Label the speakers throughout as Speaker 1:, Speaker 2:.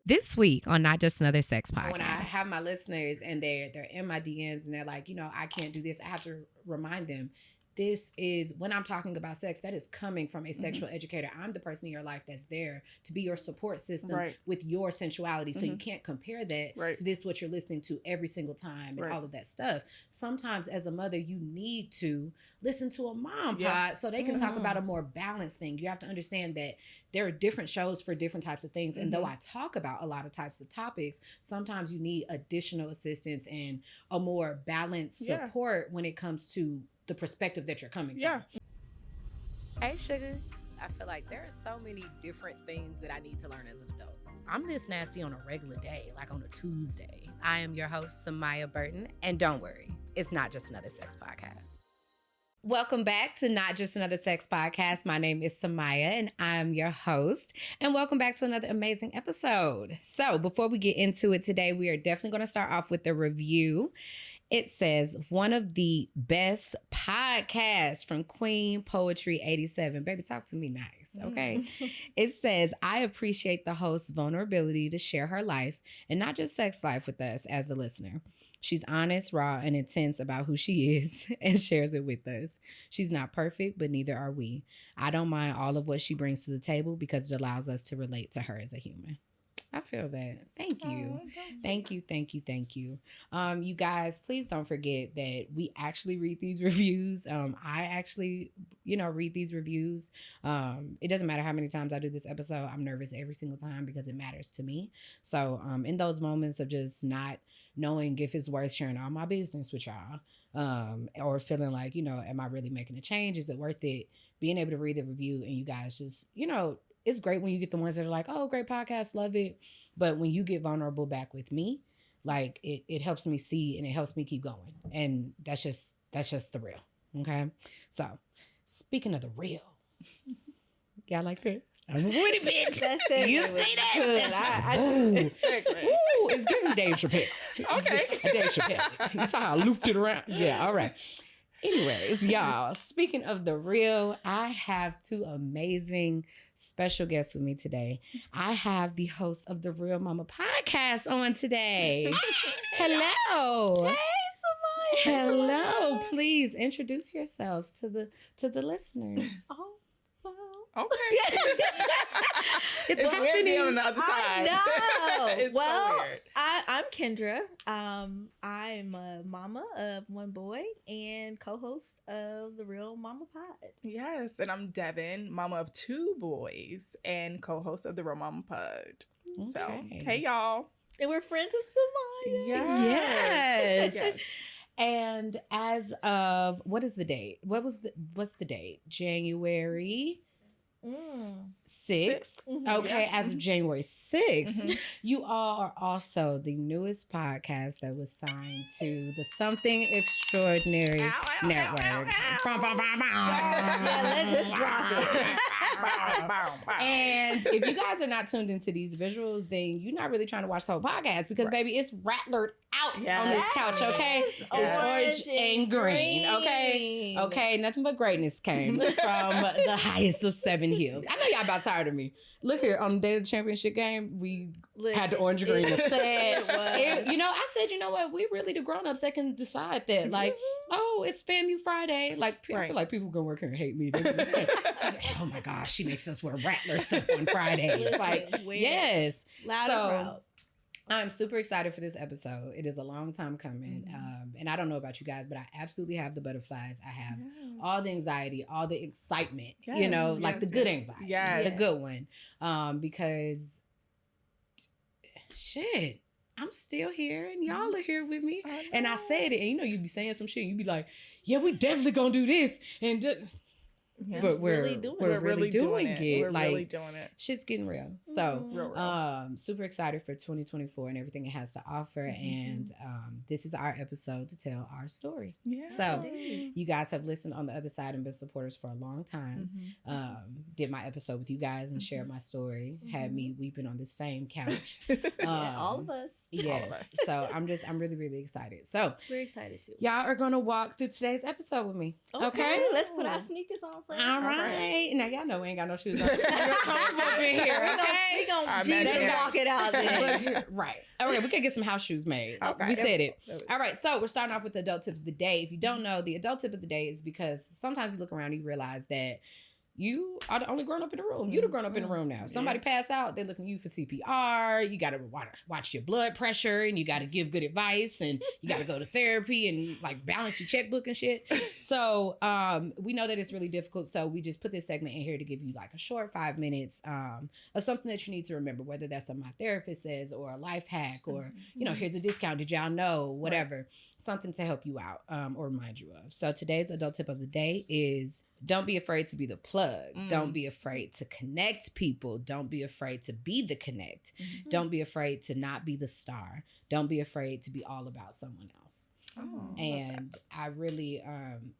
Speaker 1: This week on Not Just Another Sex Podcast.
Speaker 2: When I have my listeners and they're in my DMs and they're like, I can't do this, I have to remind them, this is, when I'm talking about sex, that is coming from a sexual educator. I'm the person in your life that's there to be your support system with your sensuality. So you can't compare that to this, what you're listening to every single time and all of that stuff. Sometimes as a mother, you need to listen to a mom pod so they can talk about a more balanced thing. You have to understand that there are different shows for different types of things. And though I talk about a lot of types of topics, sometimes you need additional assistance and a more balanced support when it comes to the perspective that you're coming from.
Speaker 1: Hey, sugar.
Speaker 2: I feel like there are so many different things that I need to learn as an adult.
Speaker 1: I'm this nasty on a regular day, like on a Tuesday. I am your host, Samia Burton, and don't worry, it's not just another sex podcast. Welcome back to Not Just Another Sex Podcast. My name is Samia, and I'm your host. And welcome back to another amazing episode. So before we get into it today, we are definitely going to start off with the review. It says, one of the best podcasts from Queen Poetry 87. Baby, talk to me nice, okay? It says, I appreciate the host's vulnerability to share her life and not just sex life with us as the listener. She's honest, raw, and intense about who she is and shares it with us. She's not perfect, but neither are we. I don't mind all of what she brings to the table because it allows us to relate to her as a human. I feel that. Thank you. Thank you. You guys, please don't forget that we actually read these reviews. I actually, read these reviews. It doesn't matter how many times I do this episode. I'm nervous every single time because it matters to me. So in those moments of just not knowing if it's worth sharing all my business with y'all, or feeling like, am I really making a change? Is it worth it? Being able to read the review and you guys just, it's great when you get the ones that are like, oh, great podcast, love it. But when you get vulnerable back with me, like it helps me see and it helps me keep going. And that's just the real. Okay. So speaking of the real, y'all like that? I'm a witty bitch. That's it. You see that? Ooh, it's giving Dave Chappelle. Okay. Dave Chappelle. You saw how I looped it around? Yeah. All right. Anyways, y'all, speaking of the real, I have two amazing special guests with me today. I have the host of the Real Mama podcast on today. Hello. Hey, Samia. Hello. Please introduce yourselves to the listeners.
Speaker 3: Oh.
Speaker 4: Okay.
Speaker 3: it's
Speaker 4: weird being on the other side.
Speaker 3: I know.
Speaker 4: So weird.
Speaker 3: I'm Kendra. I'm a mama of one boy and co-host of the Real Mama Pod.
Speaker 4: Yes, and I'm Devon, mama of two boys and co-host of the Real Mama Pod. Okay. So, hey y'all.
Speaker 3: And we're friends of Samia.
Speaker 1: Yes. And as of, what is the date? What's the date? January 6th. Okay, as of January 6th, you all are also the newest podcast that was signed to the Something Extraordinary Network.
Speaker 3: Let's drop it.
Speaker 1: And if you guys are not tuned into these visuals, then you're not really trying to watch the whole podcast because, baby, it's rattlered out on this couch, okay? It's orange and green, okay? Okay, nothing but greatness came from the highest of 7 hills. I know y'all about tired of me. Look here, on the day of the championship game, we had the orange green set. I said, you know what? We really the grown-ups that can decide that. Like, oh, it's FAMU Friday. Like, I feel like people gonna work here and hate me. Like, oh my gosh, she makes us wear Rattler stuff on Fridays. Like, yes.
Speaker 3: Loud and proud.
Speaker 1: I'm super excited for this episode. It is a long time coming. And I don't know about you guys, but I absolutely have the butterflies. I have all the anxiety, all the excitement, the good anxiety, the good one. Because shit, I'm still here and y'all are here with me. And I said it, and you be saying some shit, and you be like, yeah, we definitely gonna do this. And but we're really doing it.
Speaker 4: We're really doing it.
Speaker 1: Shit's getting real. So super excited for 2024 and everything it has to offer. And this is our episode to tell our story.
Speaker 4: Yeah.
Speaker 1: So you guys have listened on the other side and been supporters for a long time. Did my episode with you guys and shared my story. Had me weeping on the same couch.
Speaker 3: All of us.
Speaker 1: Yes. So I'm really, really excited. So
Speaker 3: we're excited too.
Speaker 1: Y'all are going to walk through today's episode with me. Okay.
Speaker 3: Let's put our sneakers on.
Speaker 1: All right.
Speaker 2: Now y'all know we ain't got no shoes on. We're comfortable up in here, okay?
Speaker 3: We gonna Jesus walk it out there.
Speaker 2: Right. All right, we can get some house shoes made.
Speaker 3: Okay.
Speaker 2: We said it. All right, so we're starting off with the adult tip of the day. If you don't know, the adult tip of the day is because sometimes you look around and you realize that you are the only grown up in the room. You the grown up in the room now. Somebody pass out, they're looking at you for CPR. You got to watch your blood pressure, and you got to give good advice, and you got to go to therapy and like balance your checkbook and shit. So we know that it's really difficult. So we just put this segment in here to give you like a short 5 minutes of something that you need to remember, whether that's something my therapist says or a life hack or, you know, here's a discount. Did y'all know? Whatever. Something to help you out or remind you of. So today's adult tip of the day is don't be afraid to be the plug. Don't be afraid to connect people. Don't be afraid to be the connect. Don't be afraid to not be the star. Don't be afraid to be all about someone else. And I really,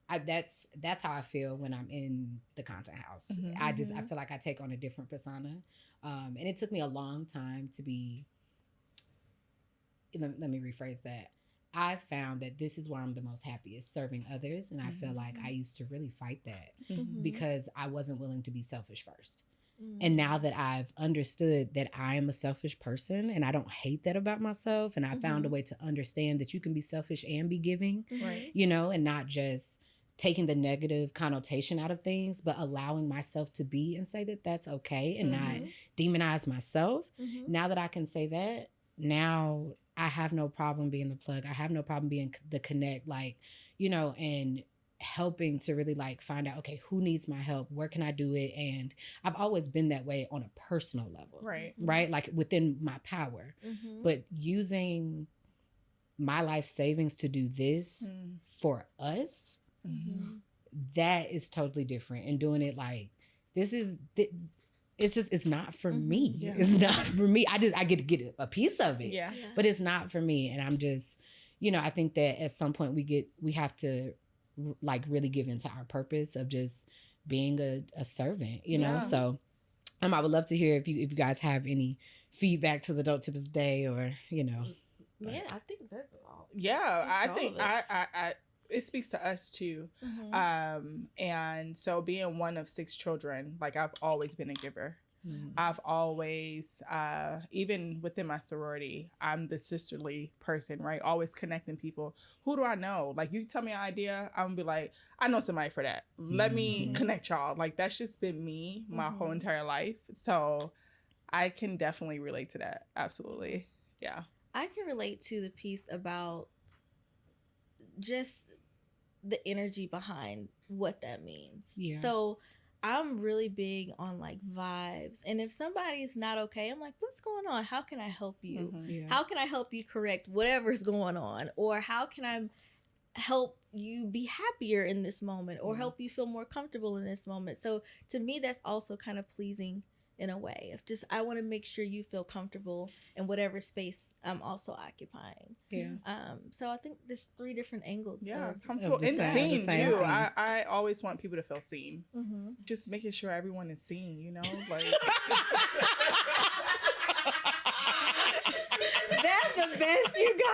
Speaker 2: that's how I feel when I'm in the content house. I feel like I take on a different persona. And it took me a long time to be, let me rephrase that. I found that this is where I'm the most happiest, serving others. And I feel like I used to really fight that because I wasn't willing to be selfish first. And now that I've understood that I am a selfish person and I don't hate that about myself, and I found a way to understand that you can be selfish and be giving, you know, and not just taking the negative connotation out of things, but allowing myself to be and say that that's okay and not demonize myself. Now that I can say that, now I have no problem being the plug. I have no problem being the connect, like, you know, and helping to really like find out, okay, who needs my help? Where can I do it? And I've always been that way on a personal level, right? Like within my power, but using my life savings to do this for us, that is totally different. And doing it like, it's not for me. It's not for me. I get to get a piece of it, but it's not for me. And I'm just, you know, I think that at some point we have to like really give into our purpose of just being a servant, you know? So I would love to hear if you guys have any feedback to the adult tip of the day or, you know.
Speaker 3: Man, I think that's all.
Speaker 4: Yeah, I think I it speaks to us too. And so being one of 6 children, like I've always been a giver. I've always, even within my sorority, I'm the sisterly person, right? Always connecting people. Who do I know? Like you tell me an idea, I'm gonna be like, I know somebody for that. Let me connect y'all. Like that's just been me my whole entire life. So I can definitely relate to that. Absolutely. Yeah.
Speaker 3: I can relate to the piece about just the energy behind what that means. Yeah. So I'm really big on like vibes. And if somebody's not okay, I'm like, what's going on? How can I help you? How can I help you correct whatever's going on? Or how can I help you be happier in this moment or help you feel more comfortable in this moment? So to me, that's also kind of pleasing in a way of just, I want to make sure you feel comfortable in whatever space I'm also occupying. So I think there's 3 different angles.
Speaker 4: Comfortable and seen too. I always want people to feel seen. Just making sure everyone is seen, you know, like.
Speaker 3: That's the best you got.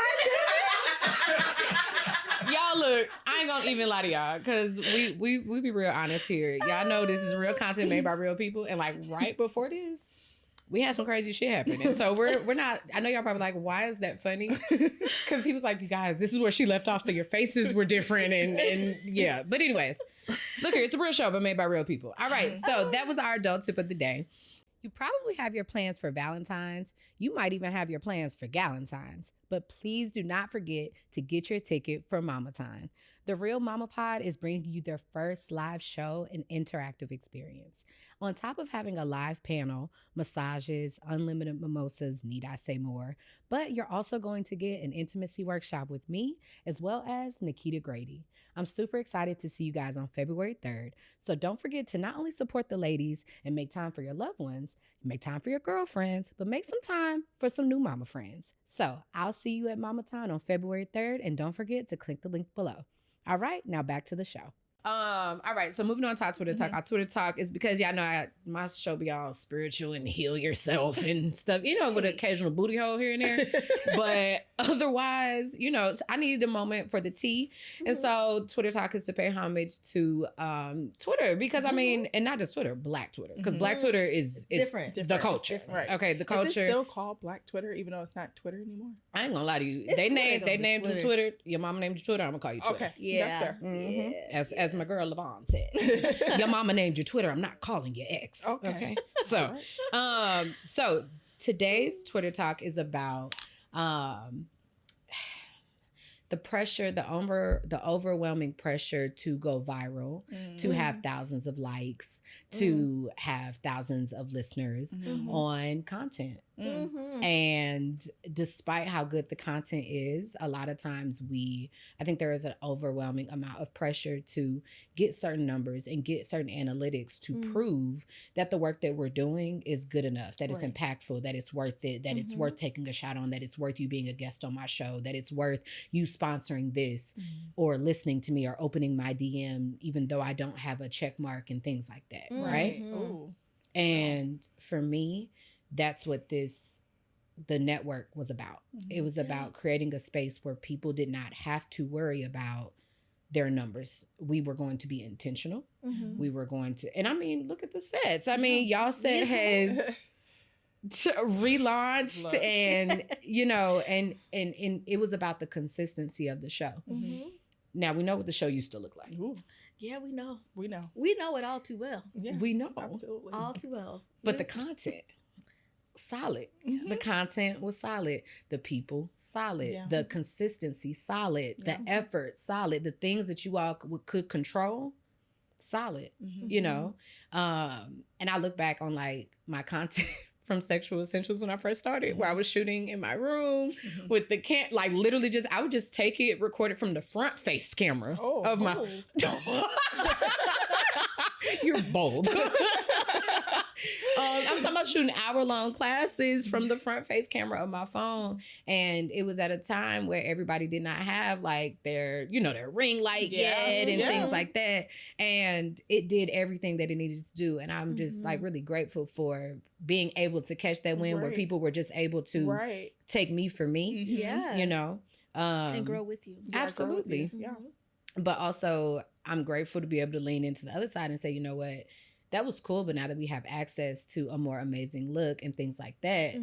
Speaker 2: Y'all look, I ain't gonna even lie to y'all because we be real honest here. Y'all know this is real content made by real people, and like right before this, we had some crazy shit happen. And so we're not, I know y'all probably like, why is that funny? Because he was like, you guys, this is where she left off, so your faces were different and yeah. But anyways, look here, it's a real show but made by real people. All right, so that was our adult tip of the day. You probably have your plans for Valentine's. You might even have your plans for Galentine's. But please do not forget to get your ticket for Mama Time. The Real Mama Pod is bringing you their first live show and interactive experience. On top of having a live panel, massages, unlimited mimosas, need I say more, but you're also going to get an intimacy workshop with me as well as Nikita Grady. I'm super excited to see you guys on February 3rd. So don't forget to not only support the ladies and make time for your loved ones, make time for your girlfriends, but make some time for some new mama friends. So I'll see you at Mama Time on February 3rd, and don't forget to click the link below. All right, now back to the show. All right, so moving on to our Twitter talk. Our Twitter talk is because y'all know my show be all spiritual and heal yourself and stuff, with an occasional booty hole here and there. But otherwise, I needed a moment for the tea. And so Twitter talk is to pay homage to Twitter because, and not just Twitter, Black Twitter. Because Black Twitter is
Speaker 3: different.
Speaker 2: The culture.
Speaker 4: Right.
Speaker 2: Okay, the culture.
Speaker 4: Is it still called Black Twitter even though it's not Twitter anymore?
Speaker 2: I ain't gonna lie to you. They named you Twitter. Your mama named you Twitter. I'm gonna call you Twitter.
Speaker 4: Okay,
Speaker 3: yeah,
Speaker 4: that's fair.
Speaker 2: Mm-hmm. Yeah. As my girl Levon said, your mama named you Twitter. I'm not calling you ex.
Speaker 4: Okay.
Speaker 2: So, so today's Twitter talk is about the pressure, the overwhelming pressure to go viral, to have thousands of likes, to have thousands of listeners on content. And despite how good the content is, a lot of times I think there is an overwhelming amount of pressure to get certain numbers and get certain analytics to prove that the work that we're doing is good enough, that it's impactful, that it's worth it, that it's worth taking a shot on, that it's worth you being a guest on my show, that it's worth you sponsoring this or listening to me or opening my DM, even though I don't have a check mark and things like that. Right. And for me, that's what the network was about. It was about creating a space where people did not have to worry about their numbers. We were going to be intentional. We were going to, and look at the sets. Y'all set has relaunched and, and it was about the consistency of the show. Now we know what the show used to look like.
Speaker 4: Ooh.
Speaker 3: Yeah, we know.
Speaker 4: We know.
Speaker 3: We know it all too well.
Speaker 4: Yeah,
Speaker 2: we know.
Speaker 4: Absolutely.
Speaker 3: All too well.
Speaker 2: But the content, solid. The content was solid. The people, solid.
Speaker 4: Yeah.
Speaker 2: The consistency, solid. The effort, solid. The things that you all could control, solid. And I look back on my content from Sexual Essentials when I first started, where I was shooting in my room with the literally I would just take it, record it from the front face camera of my. You're bold. I'm talking about shooting hour-long classes from the front face camera of my phone. And it was at a time where everybody did not have their ring light yet and things like that. And it did everything that it needed to do. And I'm just really grateful for being able to catch that win where people were just able to take me for me.
Speaker 3: Yeah. And grow with you.
Speaker 2: Absolutely.
Speaker 4: Yeah.
Speaker 2: But also I'm grateful to be able to lean into the other side and say, you know what? That was cool, but now that we have access to a more amazing look and things like that,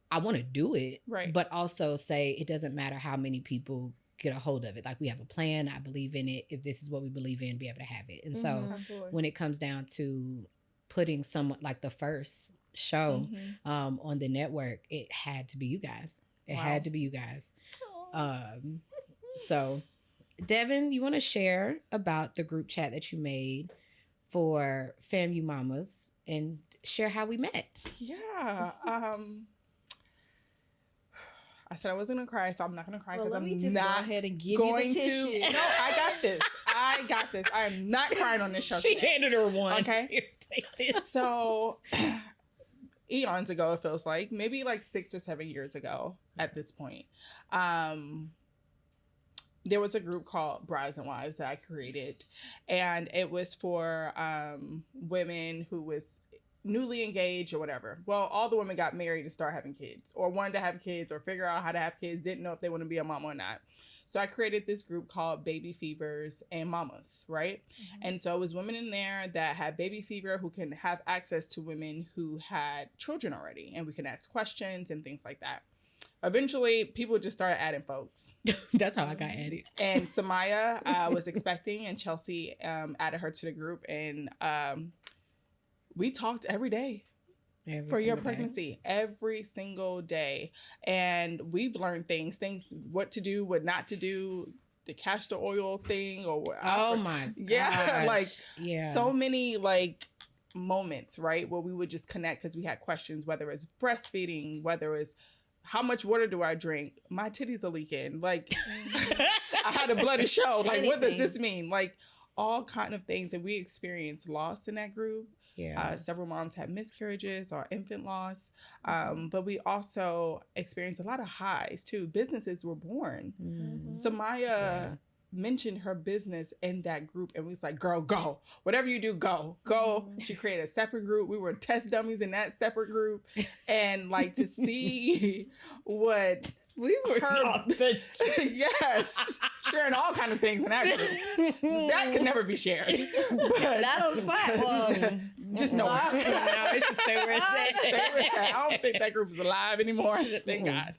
Speaker 2: I want to do it.
Speaker 4: Right.
Speaker 2: But also say it doesn't matter how many people get a hold of it. We have a plan. I believe in it. If this is what we believe in, be able to have it. And so when it comes down to putting someone the first show on the network, it had to be you guys. It had to be you guys. So Devon, you want to share about the group chat that you made for FAMU Mamas and share how we met?
Speaker 4: Yeah. I said I wasn't gonna cry, so I'm not gonna cry because
Speaker 3: let me
Speaker 4: I'm
Speaker 3: just
Speaker 4: not
Speaker 3: go ahead and give
Speaker 4: going
Speaker 3: you the tissue.
Speaker 4: to. No, I got this. I am not crying on this show.
Speaker 2: She
Speaker 4: today.
Speaker 2: handed her one.
Speaker 4: Okay.
Speaker 2: Here, take this.
Speaker 4: So eons ago, it feels like maybe 6 or 7 years ago at this point. There was a group called Brides and Wives that I created, and it was for women who was newly engaged or whatever. Well, all the women got married to start having kids or wanted to have kids or figure out how to have kids, didn't know if they want to be a mom or not. So I created this group called Baby Fevers and Mamas, right? And so it was women in there that had baby fever who can have access to women who had children already, and we can ask questions and things like that. Eventually, people just started adding folks.
Speaker 2: That's how I got added.
Speaker 4: And Samia was expecting, and Chelsea added her to the group. And we talked every day for your pregnancy, every single day. And we've learned things, what to do, what not to do, the castor oil thing.
Speaker 2: My gosh.
Speaker 4: So many moments, right, where we would just connect because we had questions, whether it's breastfeeding, whether it's how much water do I drink? My titties are leaking. I had a bloody show. What does this mean? All kind of things. And we experienced loss in that group. Yeah. Several moms had miscarriages or infant loss. But we also experienced a lot of highs too. Businesses were born. Samia mentioned her business in that group, and we was like, girl, go. Whatever you do, go. She created a separate group. We were test dummies in that separate group. And like to see what
Speaker 2: we were
Speaker 4: yes, sharing all kind of things in that group. That could never be shared. But
Speaker 3: not on the platform.
Speaker 4: Just know it.
Speaker 2: No, it should stay where it's at.
Speaker 4: Stay with that. I don't think that group is alive anymore. Thank God.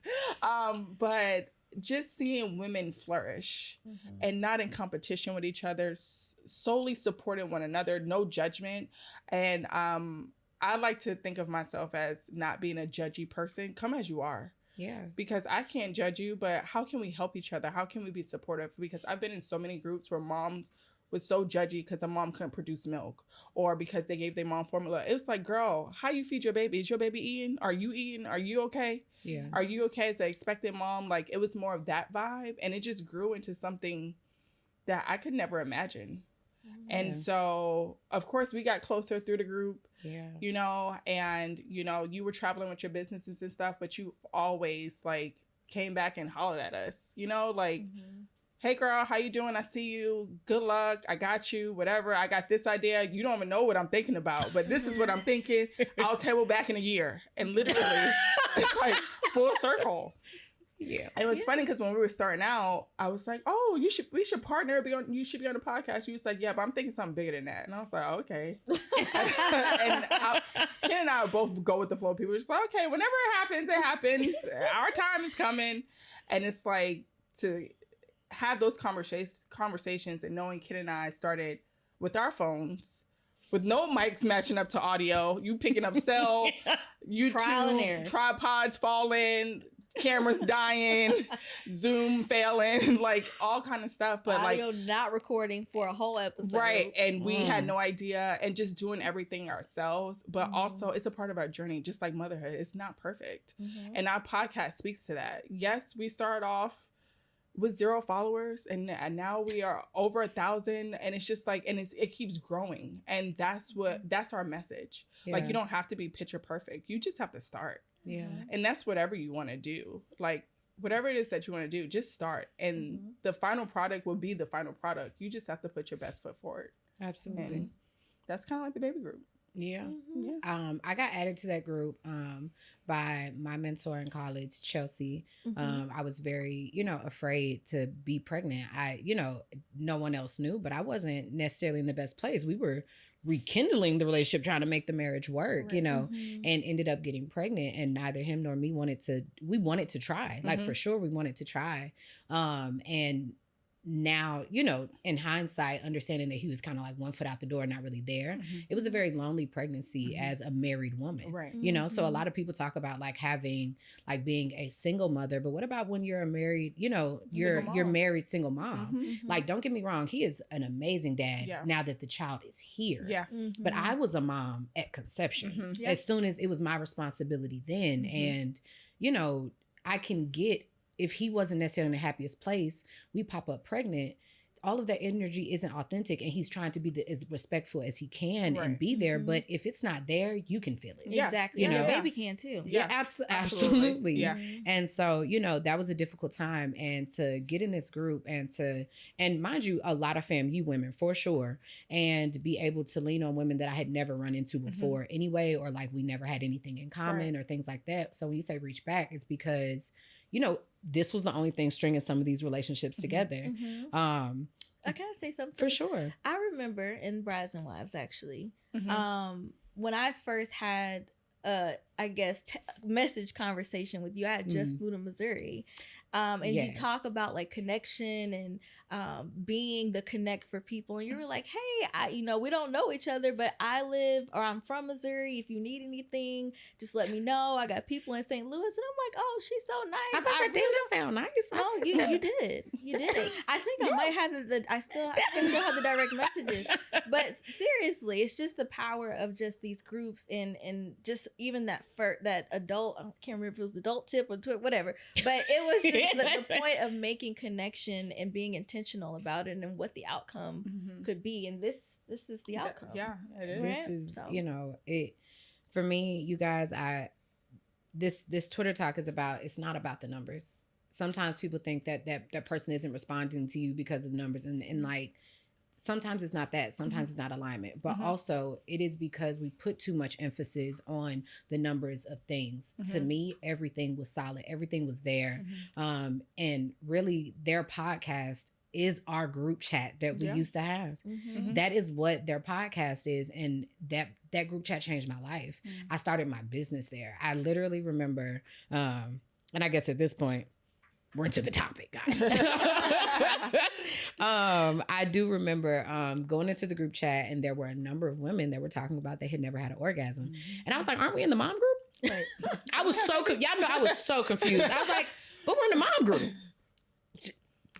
Speaker 4: But just seeing women flourish and not in competition with each other, solely supporting one another, no judgment. And I like to think of myself as not being a judgy person. Come as you are.
Speaker 2: Yeah.
Speaker 4: Because I can't judge you, but how can we help each other? How can we be supportive? Because I've been in so many groups where moms was so judgy because a mom couldn't produce milk or because they gave their mom formula. It was like, girl, how you feed your baby? Is your baby eating? Are you eating? Are you okay?
Speaker 2: Yeah.
Speaker 4: Are you okay as an expectant mom? Like, it was more of that vibe, and it just grew into something that I could never imagine. Yeah. And so, of course, we got closer through the group, you know, and, you know, you were traveling with your businesses and stuff, but you always, like, came back and hollered at us, you know, like, hey, girl, how you doing? I see you. Good luck. I got you. Whatever. I got this idea. You don't even know what I'm thinking about, but this is what I'm thinking. I'll table back in a year. And literally, it's like full circle. Yeah. And it was funny because when we were starting out, I was like, oh, we should partner. You should be on the podcast. You was like, yeah, but I'm thinking something bigger than that. And I was like, oh, okay. And Ken and I would both go with the flow. People were just like, okay, whenever it happens. Our time is coming. And it's like to have those conversations and knowing Ken and I started with our phones with no mics matching up to audio, you picking up cell, YouTube, tripods falling, cameras dying, Zoom failing, like all kind of stuff. But
Speaker 3: audio
Speaker 4: like
Speaker 3: not recording for a whole episode.
Speaker 4: Right. And we had no idea and just doing everything ourselves. But also it's a part of our journey, just like motherhood. It's not perfect. And our podcast speaks to that. Yes, we started off with 0 followers and now we are over 1,000, and it's just like, and it keeps growing, and that's our message. Like, you don't have to be picture perfect, you just have to start. And that's whatever you want to do, like whatever it is that you want to do, just start, and the final product will be the final product. You just have to put your best foot forward.
Speaker 2: Absolutely. And
Speaker 4: that's kind of like the baby group.
Speaker 2: I got added to that group by my mentor in college, Chelsea. I was very, afraid to be pregnant. No one else knew, but I wasn't necessarily in the best place. We were rekindling the relationship, trying to make the marriage work, and ended up getting pregnant, and neither him nor me wanted to try. Like, for sure we wanted to try. And now, in hindsight, understanding that he was kind of like 1 foot out the door, not really there. It was a very lonely pregnancy as a married woman,
Speaker 4: right?
Speaker 2: So a lot of people talk about being a single mother, but what about when you're a married, you're married single mom? Like, don't get me wrong, he is an amazing dad now that the child is here. But I was a mom at conception as soon as it was my responsibility then. And, I can get, if he wasn't necessarily in the happiest place, we pop up pregnant, all of that energy isn't authentic, and he's trying to be as respectful as he can and be there. But if it's not there, you can feel it.
Speaker 3: Exactly. Your baby can too.
Speaker 2: Absolutely. Yeah. And so, that was a difficult time, and to get in this group and mind you, a lot of FAMU women for sure, and be able to lean on women that I had never run into before anyway, or like we never had anything in common or things like that. So when you say reach back, it's because, this was the only thing stringing some of these relationships together.
Speaker 3: I can say something?
Speaker 2: For sure.
Speaker 3: I remember in Brides and Wives, actually, when I first had, message conversation with you, I had just moved to Missouri. And you talk about like connection and being the connect for people. And you were like, hey, we don't know each other, but I'm from Missouri. If you need anything, just let me know. I got people in St. Louis. And I'm like, oh, she's so nice.
Speaker 2: I said, damn, that sound nice.
Speaker 3: No, you did. You did it. I think I might have I can still have the direct messages. But seriously, it's just the power of just these groups and just even that adult, I can't remember if it was the adult tip or whatever, but it was just the point of making connection and being intentional about it and what the outcome could be. And this is the outcome.
Speaker 4: Yeah, it is.
Speaker 2: This is, it for me, you guys, this Twitter talk is it's not about the numbers. sometimes people think that person isn't responding to you because of the numbers, and like sometimes it's not that, sometimes it's not alignment, but also it is because we put too much emphasis on the numbers of things. To me, everything was solid, everything was there. And really their podcast is our group chat that we used to have. That is what their podcast is, and that group chat changed my life. I started my business there. I literally remember, and I guess at this point we're into the topic, guys. I do remember going into the group chat, and there were a number of women that were talking about they had never had an orgasm. And I was like, aren't we in the mom group? Right. I was so confused. Y'all know I was so confused. I was like, but we're in the mom group.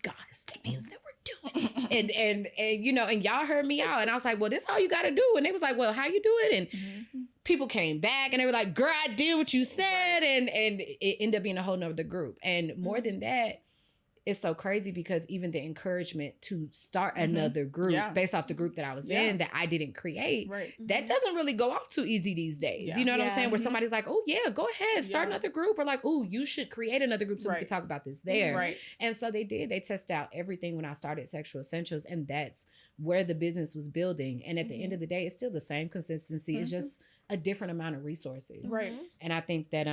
Speaker 2: Guys, that means that we're doing it. And you know, and y'all heard me out. And I was like, well, this is how you got to do. And they was like, well, how you do it? And people came back and they were like, girl, I did what you said. And it ended up being a whole nother group. And more than that, it's so crazy because even the encouragement to start another group based off the group that I was in that I didn't create, that doesn't really go off too easy these days. You know what I'm saying? Where somebody's like, oh yeah, go ahead, start another group. Or like, oh, you should create another group so we can talk about this there. And so they did. They tested out everything when I started Sexual Essentials, and that's where the business was building. And at the end of the day, it's still the same consistency. It's just a different amount of resources. And I think that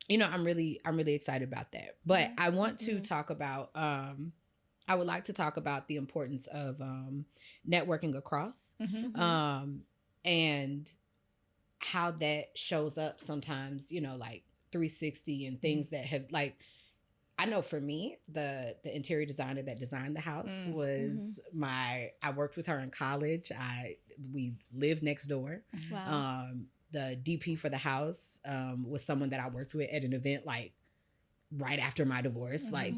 Speaker 2: you know, I'm really excited about that. But I want to talk about, I would like to talk about the importance of networking across and how that shows up sometimes, you know, like 360 and things that have like, I know for me, the interior designer that designed the house was I worked with her in college. We lived next door. Wow. The DP for the house was someone that I worked with at an event like right after my divorce, like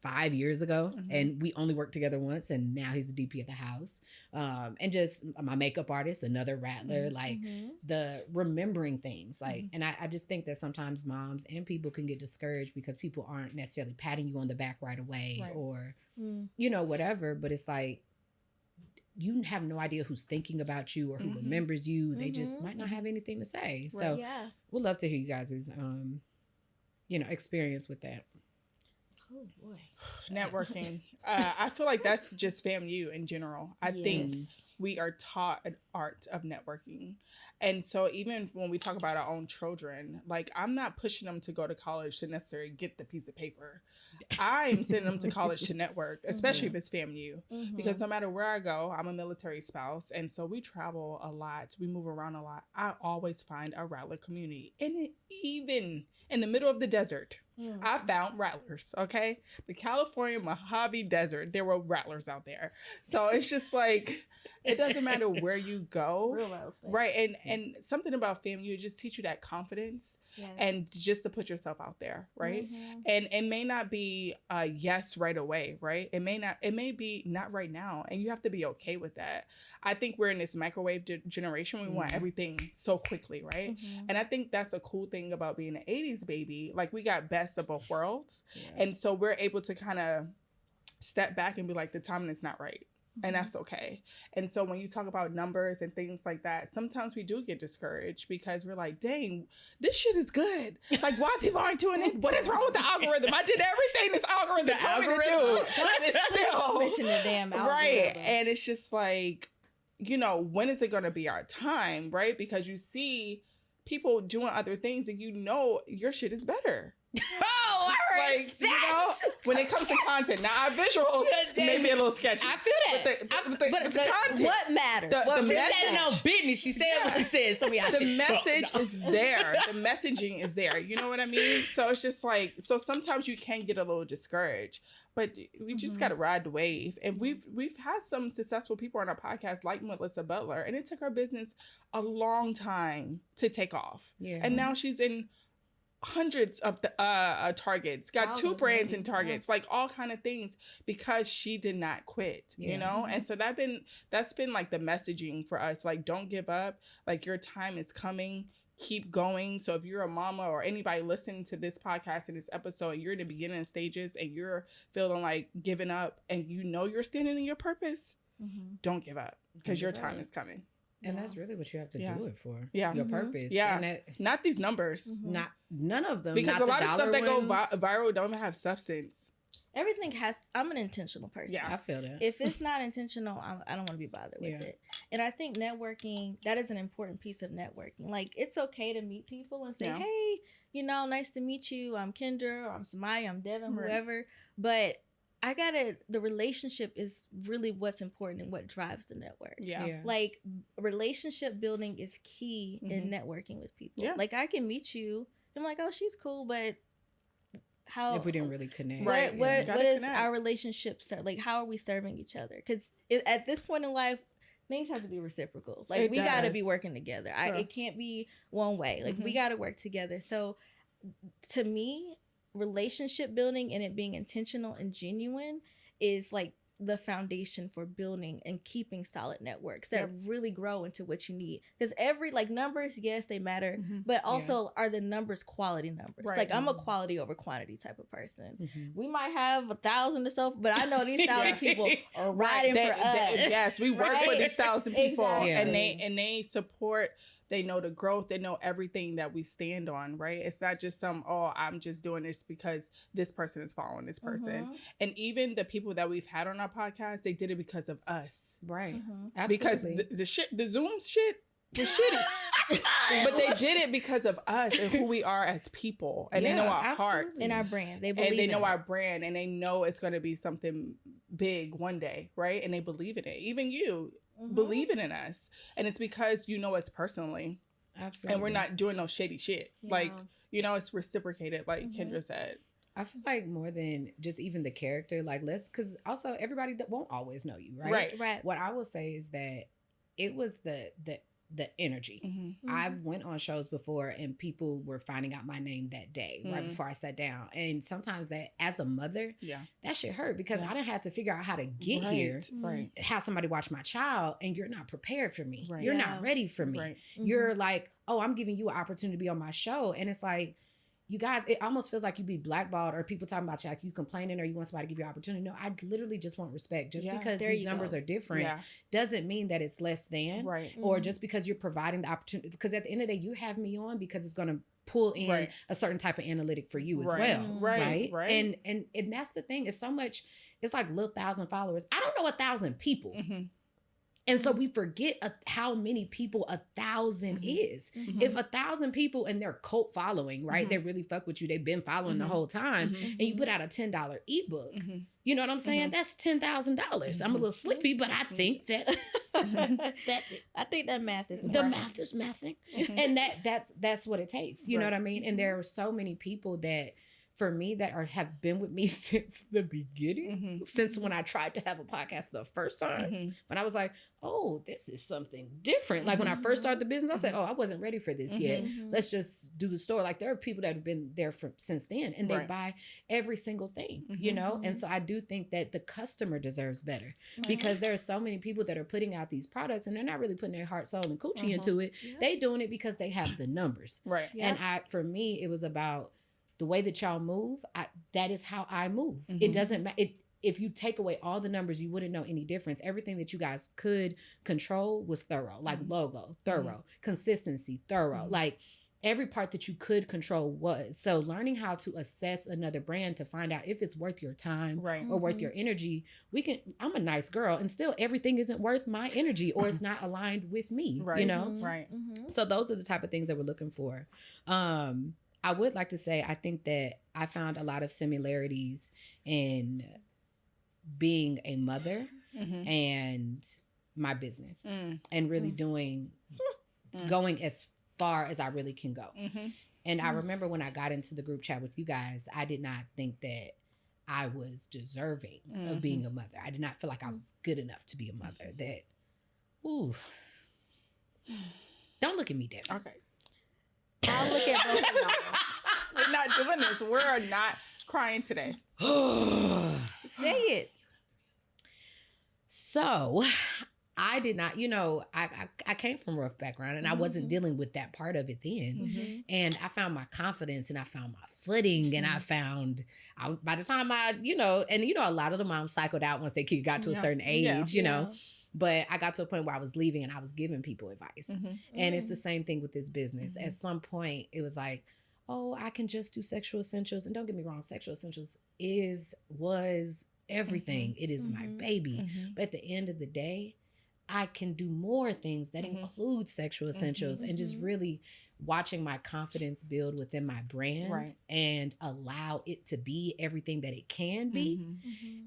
Speaker 2: 5 years ago. And we only worked together once, and now he's the DP of the house. And just my makeup artist, another rattler, like the remembering things. Like, and I just think that sometimes moms and people can get discouraged because people aren't necessarily patting you on the back right away or, you know, whatever. But it's like, you have no idea who's thinking about you or who remembers you. They just might not have anything to say. So we'd love to hear you guys' you know, experience with that.
Speaker 3: Oh boy.
Speaker 4: Networking. I feel like that's just FAMU in general. I think we are taught an art of networking. And so even when we talk about our own children, like I'm not pushing them to go to college to necessarily get the piece of paper. I'm sending them to college to network, especially if it's FAMU. Because no matter where I go, I'm a military spouse. And so we travel a lot. We move around a lot. I always find a rattler community. And even in the middle of the desert, I found rattlers, okay? The California Mojave Desert, there were rattlers out there. So it's just like, it doesn't matter where you go. Right. And something about FAMU just teach you that confidence and just to put yourself out there, right? And it may not be a yes right away, right? It may be not right now. And you have to be okay with that. I think we're in this microwave generation. We want everything so quickly, right? And I think that's a cool thing about being an 80s baby. Like we got best of both worlds. And so we're able to kind of step back and be like, the timing is not right. And that's okay. And so when you talk about numbers and things like that, sometimes we do get discouraged because we're like, dang, this shit is good. Like, why people aren't doing it? What is wrong with the algorithm? I did everything this algorithm told me to do. And it's still
Speaker 3: missing the damn algorithm.
Speaker 4: Right. And it's just like, you know, when is it going to be our time? Right. Because you see people doing other things and you know your shit is better.
Speaker 2: Oh, all right.
Speaker 4: Like, you know, when it comes to content. Now, our visuals may be a little sketchy.
Speaker 2: I feel that.
Speaker 4: But the content.
Speaker 3: What matters?
Speaker 4: She's
Speaker 2: standing on business. She said what she said. So
Speaker 4: the message is there. The messaging is there. You know what I mean? So it's just like, so sometimes you can get a little discouraged. But we just got to ride the wave. And we've had some successful people on our podcast like Melissa Butler. And it took our business a long time to take off. Yeah. And now she's in hundreds of the targets, got 2 brands in targets, like all kind of things because she did not quit, you know? And so that's been like the messaging for us, like, don't give up, like your time is coming, keep going. So if you're a mama or anybody listening to this podcast and this episode and you're in the beginning stages and you're feeling like giving up and you know you're standing in your purpose, don't give up because your time is coming.
Speaker 2: And that's really what you have to do it for.
Speaker 4: Yeah.
Speaker 2: Your purpose.
Speaker 4: Yeah.
Speaker 2: And
Speaker 4: not these numbers.
Speaker 2: None of them.
Speaker 4: Because
Speaker 2: not
Speaker 4: a lot of stuff that go
Speaker 2: wins.
Speaker 4: viral don't even have substance.
Speaker 3: Everything I'm an intentional person.
Speaker 2: Yeah, I feel that.
Speaker 3: If it's not intentional, I don't want to be bothered with it. And I think networking, that is an important piece of networking. Like, it's okay to meet people and say, hey, nice to meet you. I'm Kendra, or I'm Samia, I'm Devon, whoever. But the relationship is really what's important and what drives the network. Yeah. Like, relationship building is key in networking with people. Yeah. Like, I can meet you, I'm like, oh, she's cool, but how... If
Speaker 2: we didn't really connect.
Speaker 3: What is our relationship? Like, how are we serving each other? Because at this point in life, things have to be reciprocal. Like, we got to be working together. It can't be one way. Like, we got to work together. So, to me, relationship building and it being intentional and genuine is like the foundation for building and keeping solid networks that really grow into what you need. Because numbers, yes, they matter, but also are the numbers quality numbers? Right. Like, I'm a quality over quantity type of person. We might have 1,000 or so, but I know these 1,000 people are riding for us.
Speaker 4: Yes, we work for these 1,000 people, and they support. They know the growth. They know everything that we stand on, right? It's not just I'm just doing this because this person is following this person. And even the people that we've had on our podcast, they did it because of us.
Speaker 2: Right.
Speaker 4: Because the Zoom shit was shitty. But they did it because of us and who we are as people. And they know our hearts.
Speaker 3: And our brand. They believe
Speaker 4: and they know our brand. And they know it's going to be something big one day, right? And they believe in it. Even you. Believing in us, and it's because you know us personally. Absolutely. And we're not doing no shady shit. Like, it's reciprocated, like Kendra said.
Speaker 2: I feel like more than just even the character, like, because also everybody that won't always know you, right?
Speaker 3: Right.
Speaker 2: What I will say is that it was the energy. I've went on shows before and people were finding out my name that day, right before I sat down. And sometimes that, as a mother, that shit hurt because I didn't have to figure out how to get here, have somebody watch my child, and you're not prepared for me. You're not ready for me. You're like, oh, I'm giving you an opportunity to be on my show. And it's like, you guys, it almost feels like you be blackballed, or people talking about you, like you complaining, or you want somebody to give you an opportunity. No, I literally just want respect. Just because these numbers are different doesn't mean that it's less than, or just because you're providing the opportunity. Because at the end of the day, you have me on because it's going to pull in a certain type of analytic for you as well, right? And that's the thing. It's so much. It's like little 1,000 followers. I don't know 1,000 people. And so we forget how many people 1,000 is. If 1,000 people and their cult following, right? They really fuck with you. They've been following the whole time. And you put out a $10 ebook. You know what I'm saying? That's $10,000. I'm a little sleepy, but I think that
Speaker 3: I think that math is
Speaker 2: the math is mathing. And that's what it takes. You know what I mean? And there are so many people that, for me, that have been with me since the beginning, since when I tried to have a podcast the first time, when I was like, oh, this is something different. Like when I first started the business, I said, oh, I wasn't ready for this yet. Let's just do the store. Like there are people that have been there since then, and they buy every single thing, you know? And so I do think that the customer deserves better because there are so many people that are putting out these products and they're not really putting their heart, soul, and coochie into it. They doing it because they have the numbers. And for me, it was about the way that y'all move. That is how I move. It doesn't matter. If you take away all the numbers, you wouldn't know any difference. Everything that you guys could control was thorough, like logo, thorough, consistency, thorough. Like every part that you could control was. So learning how to assess another brand to find out if it's worth your time or worth your energy. I'm a nice girl and still everything isn't worth my energy or it's not aligned with me, you know? So those are the type of things that we're looking for. I would like to say, I think that I found a lot of similarities in being a mother and my business and really going as far as I really can go. And I remember when I got into the group chat with you guys, I did not think that I was deserving of being a mother. I did not feel like I was good enough to be a mother. Don't look at me, Devon.
Speaker 4: Okay.
Speaker 3: I'll look at both of y'all.
Speaker 4: We're not doing this. We're not crying today.
Speaker 3: Say it.
Speaker 2: So I did not, I came from a rough background and I wasn't dealing with that part of it then. And I found my confidence and I found my footing and by the time a lot of the moms cycled out once they got to a certain age, you know. But I got to a point where I was leaving and I was giving people advice. And it's the same thing with this business. At some point, it was like, oh, I can just do sexual essentials. And don't get me wrong, sexual essentials was everything. It is my baby. But at the end of the day, I can do more things that include sexual essentials and just really watching my confidence build within my brand and allow it to be everything that it can be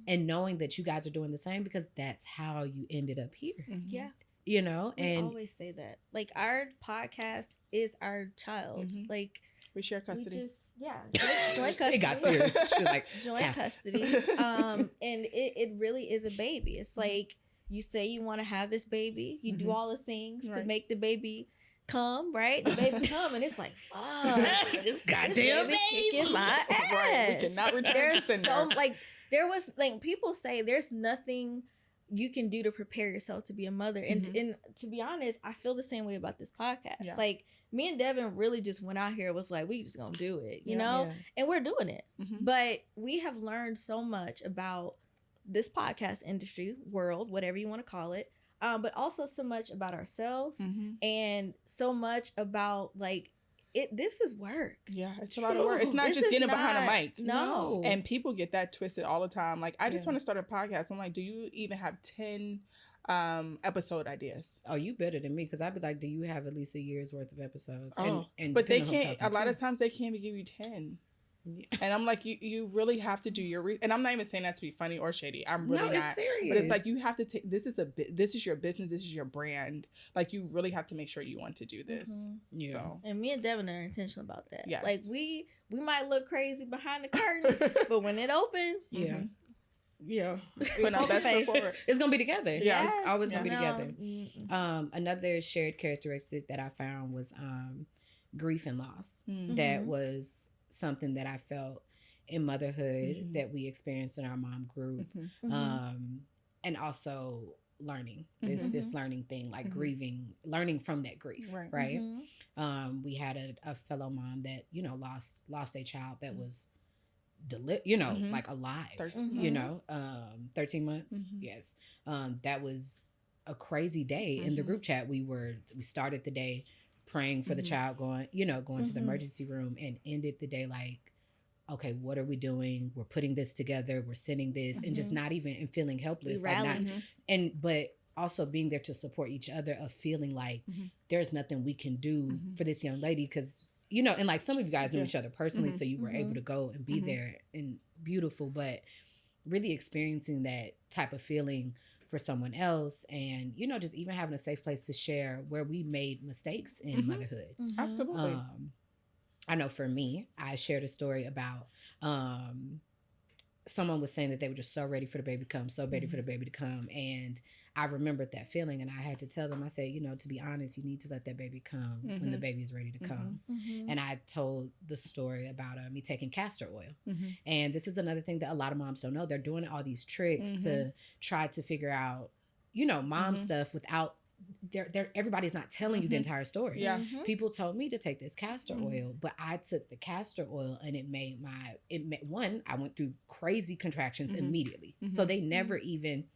Speaker 2: and knowing that you guys are doing the same because that's how you ended up here.
Speaker 3: Yeah.
Speaker 2: You know,
Speaker 3: we always say that. Like, our podcast is our child. Like,
Speaker 4: we share custody.
Speaker 3: Joint custody.
Speaker 2: It got serious. She was like,
Speaker 3: joint custody. And it really is a baby. It's like, you say you want to have this baby. You do all the things to make the baby come, right? The baby come, and it's like, fuck,
Speaker 2: this goddamn baby
Speaker 3: kicking my ass.
Speaker 4: Right. We cannot return to sender.
Speaker 3: There was people say there's nothing you can do to prepare yourself to be a mother. And to be honest, I feel the same way about this podcast. Yeah. Like, me and Devin really just went out here, was like, we just gonna do it, you know? Yeah. And we're doing it. But we have learned so much about this podcast industry, world, whatever you want to call it. But also so much about ourselves and so much about, like, this is work.
Speaker 4: Yeah, it's a lot of work. It's not just getting behind a mic.
Speaker 3: No.
Speaker 4: And people get that twisted all the time. Like, I just want to start a podcast. I'm like, do you even have 10 episode ideas?
Speaker 2: Oh, you better than me, because I'd be like, do you have at least a year's worth of episodes?
Speaker 4: Oh, and but they can't, a lot of times they can't give you 10. Yeah. And I'm like, you really have to do your and I'm not even saying that to be funny or shady. I'm really not.
Speaker 2: It's serious.
Speaker 4: But it's like, you have to take, this is your business, this is your brand. Like, you really have to make sure you want to do this.
Speaker 2: Yeah.
Speaker 4: So.
Speaker 3: And me and Devin are intentional about that.
Speaker 4: Yes.
Speaker 3: Like, we might look crazy behind the curtain, but when it opens,
Speaker 2: yeah,
Speaker 4: put our best foot forward.
Speaker 2: It's gonna be together.
Speaker 4: Yeah,
Speaker 2: it's always gonna be together. Another shared characteristic that I found was grief and loss. That was something that I felt in motherhood that we experienced in our mom group, and also learning this learning thing, like grieving, learning from that grief, right? We had a fellow mom that lost a child that was like alive, 13 months. Yes. That was a crazy day. In the group chat, we started the day praying for the child, going to the emergency room, and ended the day like, okay, what are we doing? We're putting this together. We're sending this, and just not even, and feeling helpless, but also being there to support each other, of feeling like there's nothing we can do for this young lady, because and like, some of you guys knew each other personally, so you were able to go and be there, and beautiful, but really experiencing that type of feeling for someone else, and just even having a safe place to share where we made mistakes in motherhood.
Speaker 4: Absolutely.
Speaker 2: I know for me, I shared a story about someone was saying that they were just so ready for the baby to come, so ready for the baby to come, and I remembered that feeling, and I had to tell them, I said, to be honest, you need to let that baby come when the baby is ready to come. And I told the story about me taking castor oil. And this is another thing that a lot of moms don't know. They're doing all these tricks to try to figure out, mom stuff without, everybody's not telling you the entire story.
Speaker 4: Yeah.
Speaker 2: People told me to take this castor oil, but I took the castor oil, and it made I went through crazy contractions immediately. So they never even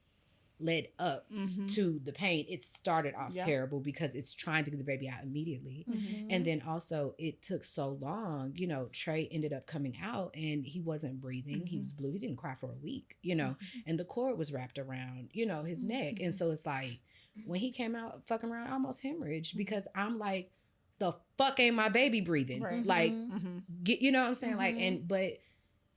Speaker 2: led up to the pain. It started off terrible because it's trying to get the baby out immediately. And then also, it took so long. Trey ended up coming out, and he wasn't breathing. He was blue. He didn't cry for a week, and the cord was wrapped around, his neck. And so it's like, when he came out fucking around, I almost hemorrhaged, because I'm like, the fuck ain't my baby breathing? Like, get, what I'm saying? Like, but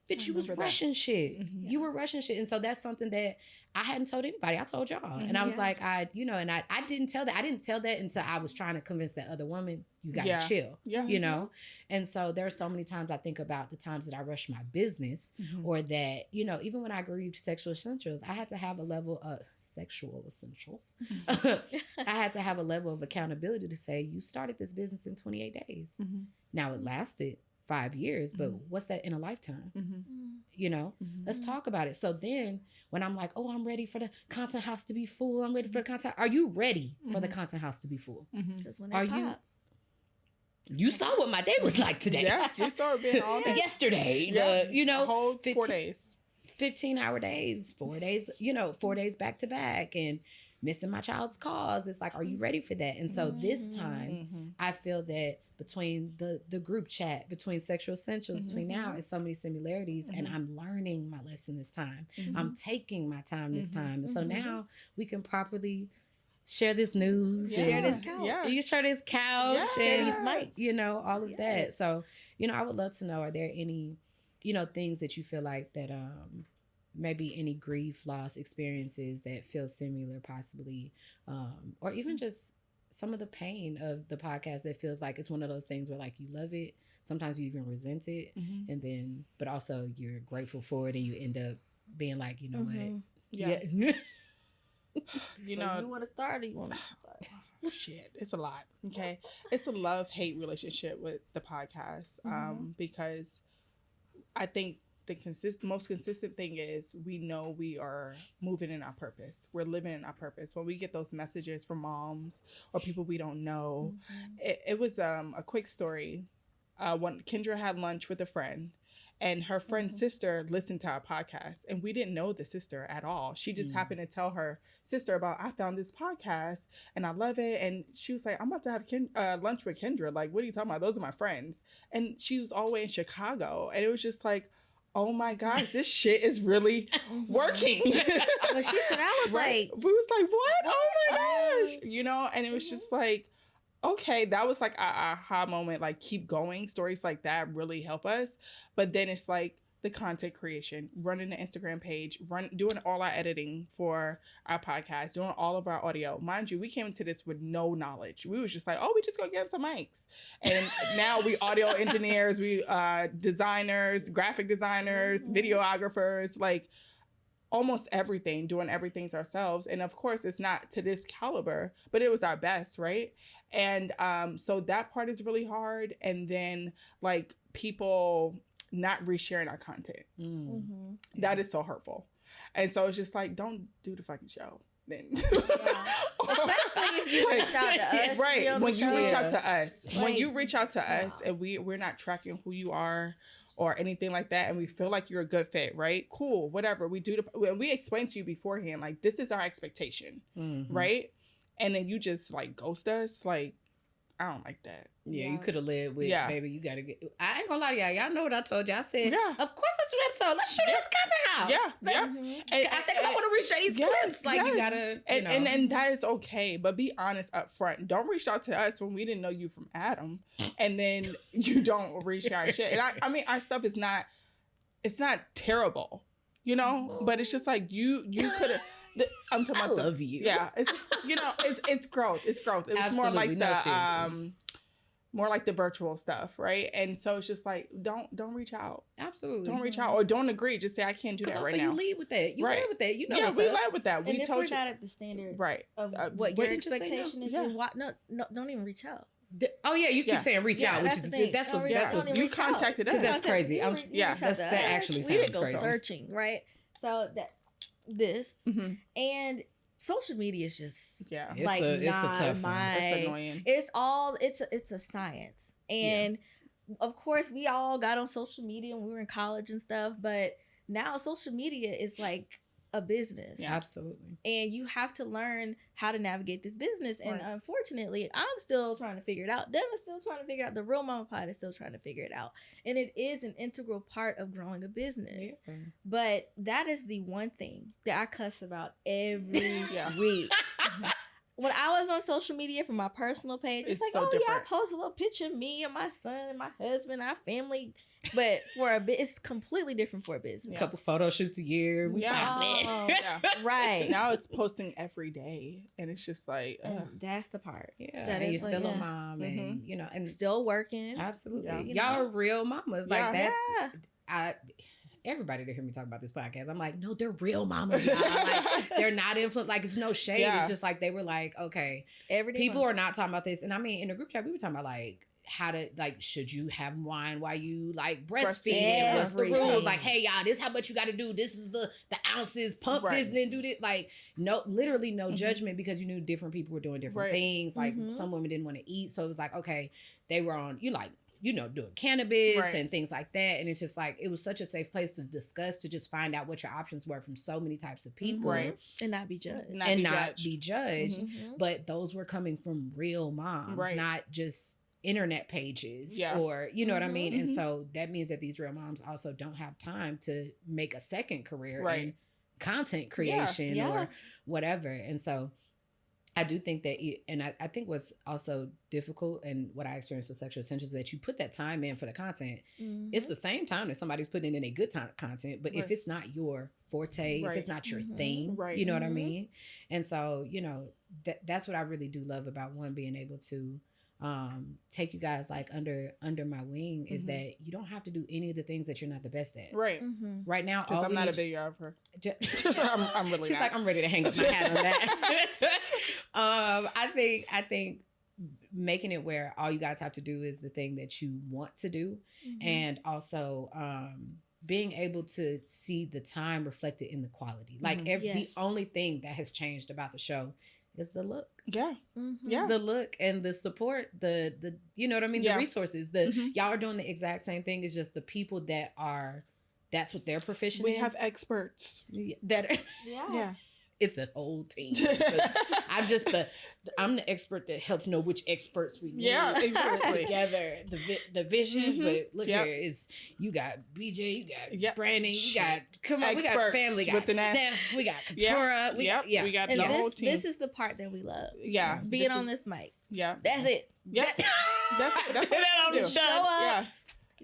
Speaker 2: bitch, you was rushing shit. You were rushing shit. And so that's something that I hadn't told anybody. I told y'all. And I was like, I didn't tell that. I didn't tell that until I was trying to convince that other woman, you got to chill, And so there are so many times I think about the times that I rushed my business, or that, even when I grieved sexual essentials, I had to have a level of sexual essentials. I had to have a level of accountability to say, you started this business in 28 days. Now it lasted 5 years, but what's that in a lifetime? Let's talk about it. So then when I'm like, oh, I'm ready for the content house to be full, I'm ready for the content. Are you ready for the content house to be full?
Speaker 3: Because when they
Speaker 2: you saw what my day was like today.
Speaker 4: Yes, we saw it being all day.
Speaker 2: Yesterday,
Speaker 4: a whole 4 days.
Speaker 2: 15-hour days, 4 days, 4 days back to back. And missing my child's cause. It's like, are you ready for that? And so this time, I feel that between the group chat, between Sexual Essentials, between now, it's so many similarities. And I'm learning my lesson this time. I'm taking my time this time. And so now we can properly share this news.
Speaker 3: Share this couch.
Speaker 4: Yeah.
Speaker 2: You can share this couch.
Speaker 3: Share these mics.
Speaker 2: You know, all of that. So, you know, I would love to know, are there any, you know, things that you feel like that maybe any grief, loss experiences that feel similar possibly, or even just some of the pain of the podcast that feels like it's one of those things where like you love it, sometimes you even resent it, and then but also you're grateful for it and you end up being like, you know what,
Speaker 4: you know,
Speaker 3: you want to start or you want to start?
Speaker 4: Shit, it's a lot. Okay, it's a love-hate relationship with the podcast, because I think the most consistent thing is we know we are moving in our purpose. We're living in our purpose. When we get those messages from moms or people we don't know, it was a quick story. When Kendra had lunch with a friend, and her friend's sister listened to our podcast, and we didn't know the sister at all. She just happened to tell her sister about, I found this podcast and I love it. And she was like, I'm about to have lunch with Kendra. Like, what are you talking about? Those are my friends. And she was all the way in Chicago. And it was just like, oh my gosh, this shit is really working.
Speaker 3: But she said, I was like,
Speaker 4: we was like, what? Oh my gosh. You know, and it was just like, okay, that was like a aha moment, like keep going. Stories like that really help us. But then it's like the content creation, running the Instagram page, doing all our editing for our podcast, doing all of our audio. Mind you, we came into this with no knowledge. We was just like, oh, we just gonna get some mics. And now we audio engineers, we designers, graphic designers, videographers, like almost everything, doing everything ourselves. And of course, it's not to this caliber, but it was our best, right? And so that part is really hard. And then like people not resharing our content. That is so hurtful. And so it's just like, don't do the fucking show then.
Speaker 3: Especially if you reach out to us.
Speaker 4: Right. When you reach out to us. When you reach out to us and we're not tracking who you are or anything like that, and we feel like you're a good fit, right? Cool, whatever. We explain to you beforehand, like, this is our expectation, right? And then you just like ghost us, like, I don't like that.
Speaker 2: Yeah, you could have led with, baby, you got to get... I ain't gonna lie to y'all. Y'all know what I told you. I said, of course, let's do the episode. Let's shoot it at the content house.
Speaker 4: And
Speaker 2: I said, because I want to reshare these clips. Like, you got to,
Speaker 4: And that is okay. But be honest up front. Don't reach out to us when we didn't know you from Adam. And then you don't reshare our shit. And I mean, our stuff is not... It's not terrible. You know, but it's just like you could have. I'm talking about.
Speaker 2: I love you.
Speaker 4: Yeah, it's it's growth. It's growth. It was
Speaker 2: Absolutely.
Speaker 4: more like the virtual stuff, right? And so it's just like don't reach out.
Speaker 2: Absolutely,
Speaker 4: don't reach out or don't agree. Just say I can't do that right now.
Speaker 2: You lead with that. You lead with that. You know,
Speaker 4: yeah, we led with that.
Speaker 3: And
Speaker 4: we
Speaker 3: if
Speaker 4: told
Speaker 3: we're
Speaker 4: you
Speaker 3: not at the standard,
Speaker 4: right?
Speaker 3: Of what your expectation is. No, don't even reach out.
Speaker 2: Oh yeah, you keep saying reach out, which is that's what
Speaker 4: you contacted us.
Speaker 2: That's crazy. That actually sounds crazy.
Speaker 3: Searching, right? So and social media is just like
Speaker 2: it's a tough one.
Speaker 4: It's annoying.
Speaker 3: It's a science, and of course we all got on social media when we were in college and stuff, but now social media is like a business.
Speaker 2: Yeah, absolutely.
Speaker 3: And you have to learn how to navigate this business. And unfortunately, I'm still trying to figure it out. Devin's still trying to figure it out. The real mama pod is still trying to figure it out. And it is an integral part of growing a business. Yeah. But that is the one thing that I cuss about every week. When I was on social media for my personal page, it's like, so different. I post a little picture of me and my son and my husband, our family. But it's completely different for a business.
Speaker 2: A couple photo shoots a year.
Speaker 3: Right.
Speaker 4: Now it's posting every day, and it's just like
Speaker 3: that's the part.
Speaker 2: Yeah, and you're still a mom, and and
Speaker 3: still working.
Speaker 2: Absolutely, y'all are real mamas. Like that's everybody to hear me talk about this podcast. I'm like, no, they're real mamas. Like, they're not influenced. Like, it's no shade. It's just like they were like, okay, people are not talking about this. And I mean, in the group chat, we were talking about like how to, like, should you have wine while you like breastfeed? What's the rules? Like, hey y'all, this is how much you got to do. This is the ounces. Pump this and then do this. Like, no, literally no judgment, because you knew different people were doing different things. Like some women didn't want to eat, so it was like, okay, they were on. You like doing cannabis
Speaker 4: Right.
Speaker 2: and things like that. And it's just like, it was such a safe place to discuss, to just find out what your options were from so many types of people.
Speaker 4: Right.
Speaker 3: And not be judged.
Speaker 2: Not be judged.
Speaker 3: Mm-hmm.
Speaker 2: But those were coming from real moms,
Speaker 4: Right.
Speaker 2: not just internet pages
Speaker 4: Yeah.
Speaker 2: or, you know what I mean? And
Speaker 4: Mhm.
Speaker 2: so that means that these real moms also don't have time to make a second career
Speaker 4: Right.
Speaker 2: in content creation
Speaker 3: Yeah.
Speaker 2: or whatever. And so I do think that, I think what's also difficult and what I experienced with Sexual Essentials is that you put that time in for the content.
Speaker 3: Mm-hmm.
Speaker 2: It's the same time that somebody's putting in a good time content, but if
Speaker 4: Right.
Speaker 2: it's not your forte,
Speaker 4: Right.
Speaker 2: if it's not your
Speaker 3: Mhm.
Speaker 2: thing,
Speaker 4: Right.
Speaker 2: you know what I
Speaker 3: Mhm.
Speaker 2: mean? And so, that's what I really do love about one, being able to take you guys like under my wing, is
Speaker 4: Mhm.
Speaker 2: that you don't have to do any of the things that you're not the best at.
Speaker 4: Right.
Speaker 3: Mm-hmm.
Speaker 2: Right now,
Speaker 4: Because
Speaker 2: all
Speaker 4: I'm
Speaker 2: we
Speaker 4: not a
Speaker 2: need-
Speaker 4: videographer.
Speaker 2: Ju-
Speaker 4: I'm really
Speaker 2: She's
Speaker 4: not.
Speaker 2: like, I'm ready to hang up my hat on that. I think making it where all you guys have to do is the thing that you want to do,
Speaker 3: Mm-hmm.
Speaker 2: and also being able to see the time reflected in the quality. Like
Speaker 4: Mhm.
Speaker 2: the
Speaker 3: Yes.
Speaker 2: only thing that has changed about the show is the look.
Speaker 4: Yeah.
Speaker 3: Mm-hmm.
Speaker 4: Yeah.
Speaker 2: The look and the support, the you know what I mean,
Speaker 4: Yeah.
Speaker 2: the resources.
Speaker 4: Mhm.
Speaker 2: Y'all are doing the exact same thing. It's just the people that's what they're proficient
Speaker 4: We
Speaker 2: in.
Speaker 4: have experts.
Speaker 2: That
Speaker 4: Yeah.
Speaker 2: it's a whole team. 'Cause I'm the expert that helps know which experts we need.
Speaker 4: Yeah,
Speaker 2: to put
Speaker 4: exactly.
Speaker 2: together the vision.
Speaker 4: Mhm.
Speaker 2: But look
Speaker 4: Yep.
Speaker 2: here, is you got BJ, you got
Speaker 4: Yep.
Speaker 2: Brandon, you got we got
Speaker 4: Experts
Speaker 2: family, we got
Speaker 4: with an S.
Speaker 2: Steph, we got
Speaker 4: Yeah.
Speaker 2: Katura, we got
Speaker 4: We got
Speaker 3: And
Speaker 4: the whole team.
Speaker 3: this is the part that we love.
Speaker 4: Yeah.
Speaker 3: Being
Speaker 4: This
Speaker 3: on
Speaker 4: is-
Speaker 3: this mic.
Speaker 4: Yeah.
Speaker 3: That's it.
Speaker 4: Yep. That's
Speaker 2: That
Speaker 4: what
Speaker 2: on
Speaker 4: we
Speaker 2: the
Speaker 4: do.
Speaker 2: show.
Speaker 3: Show up.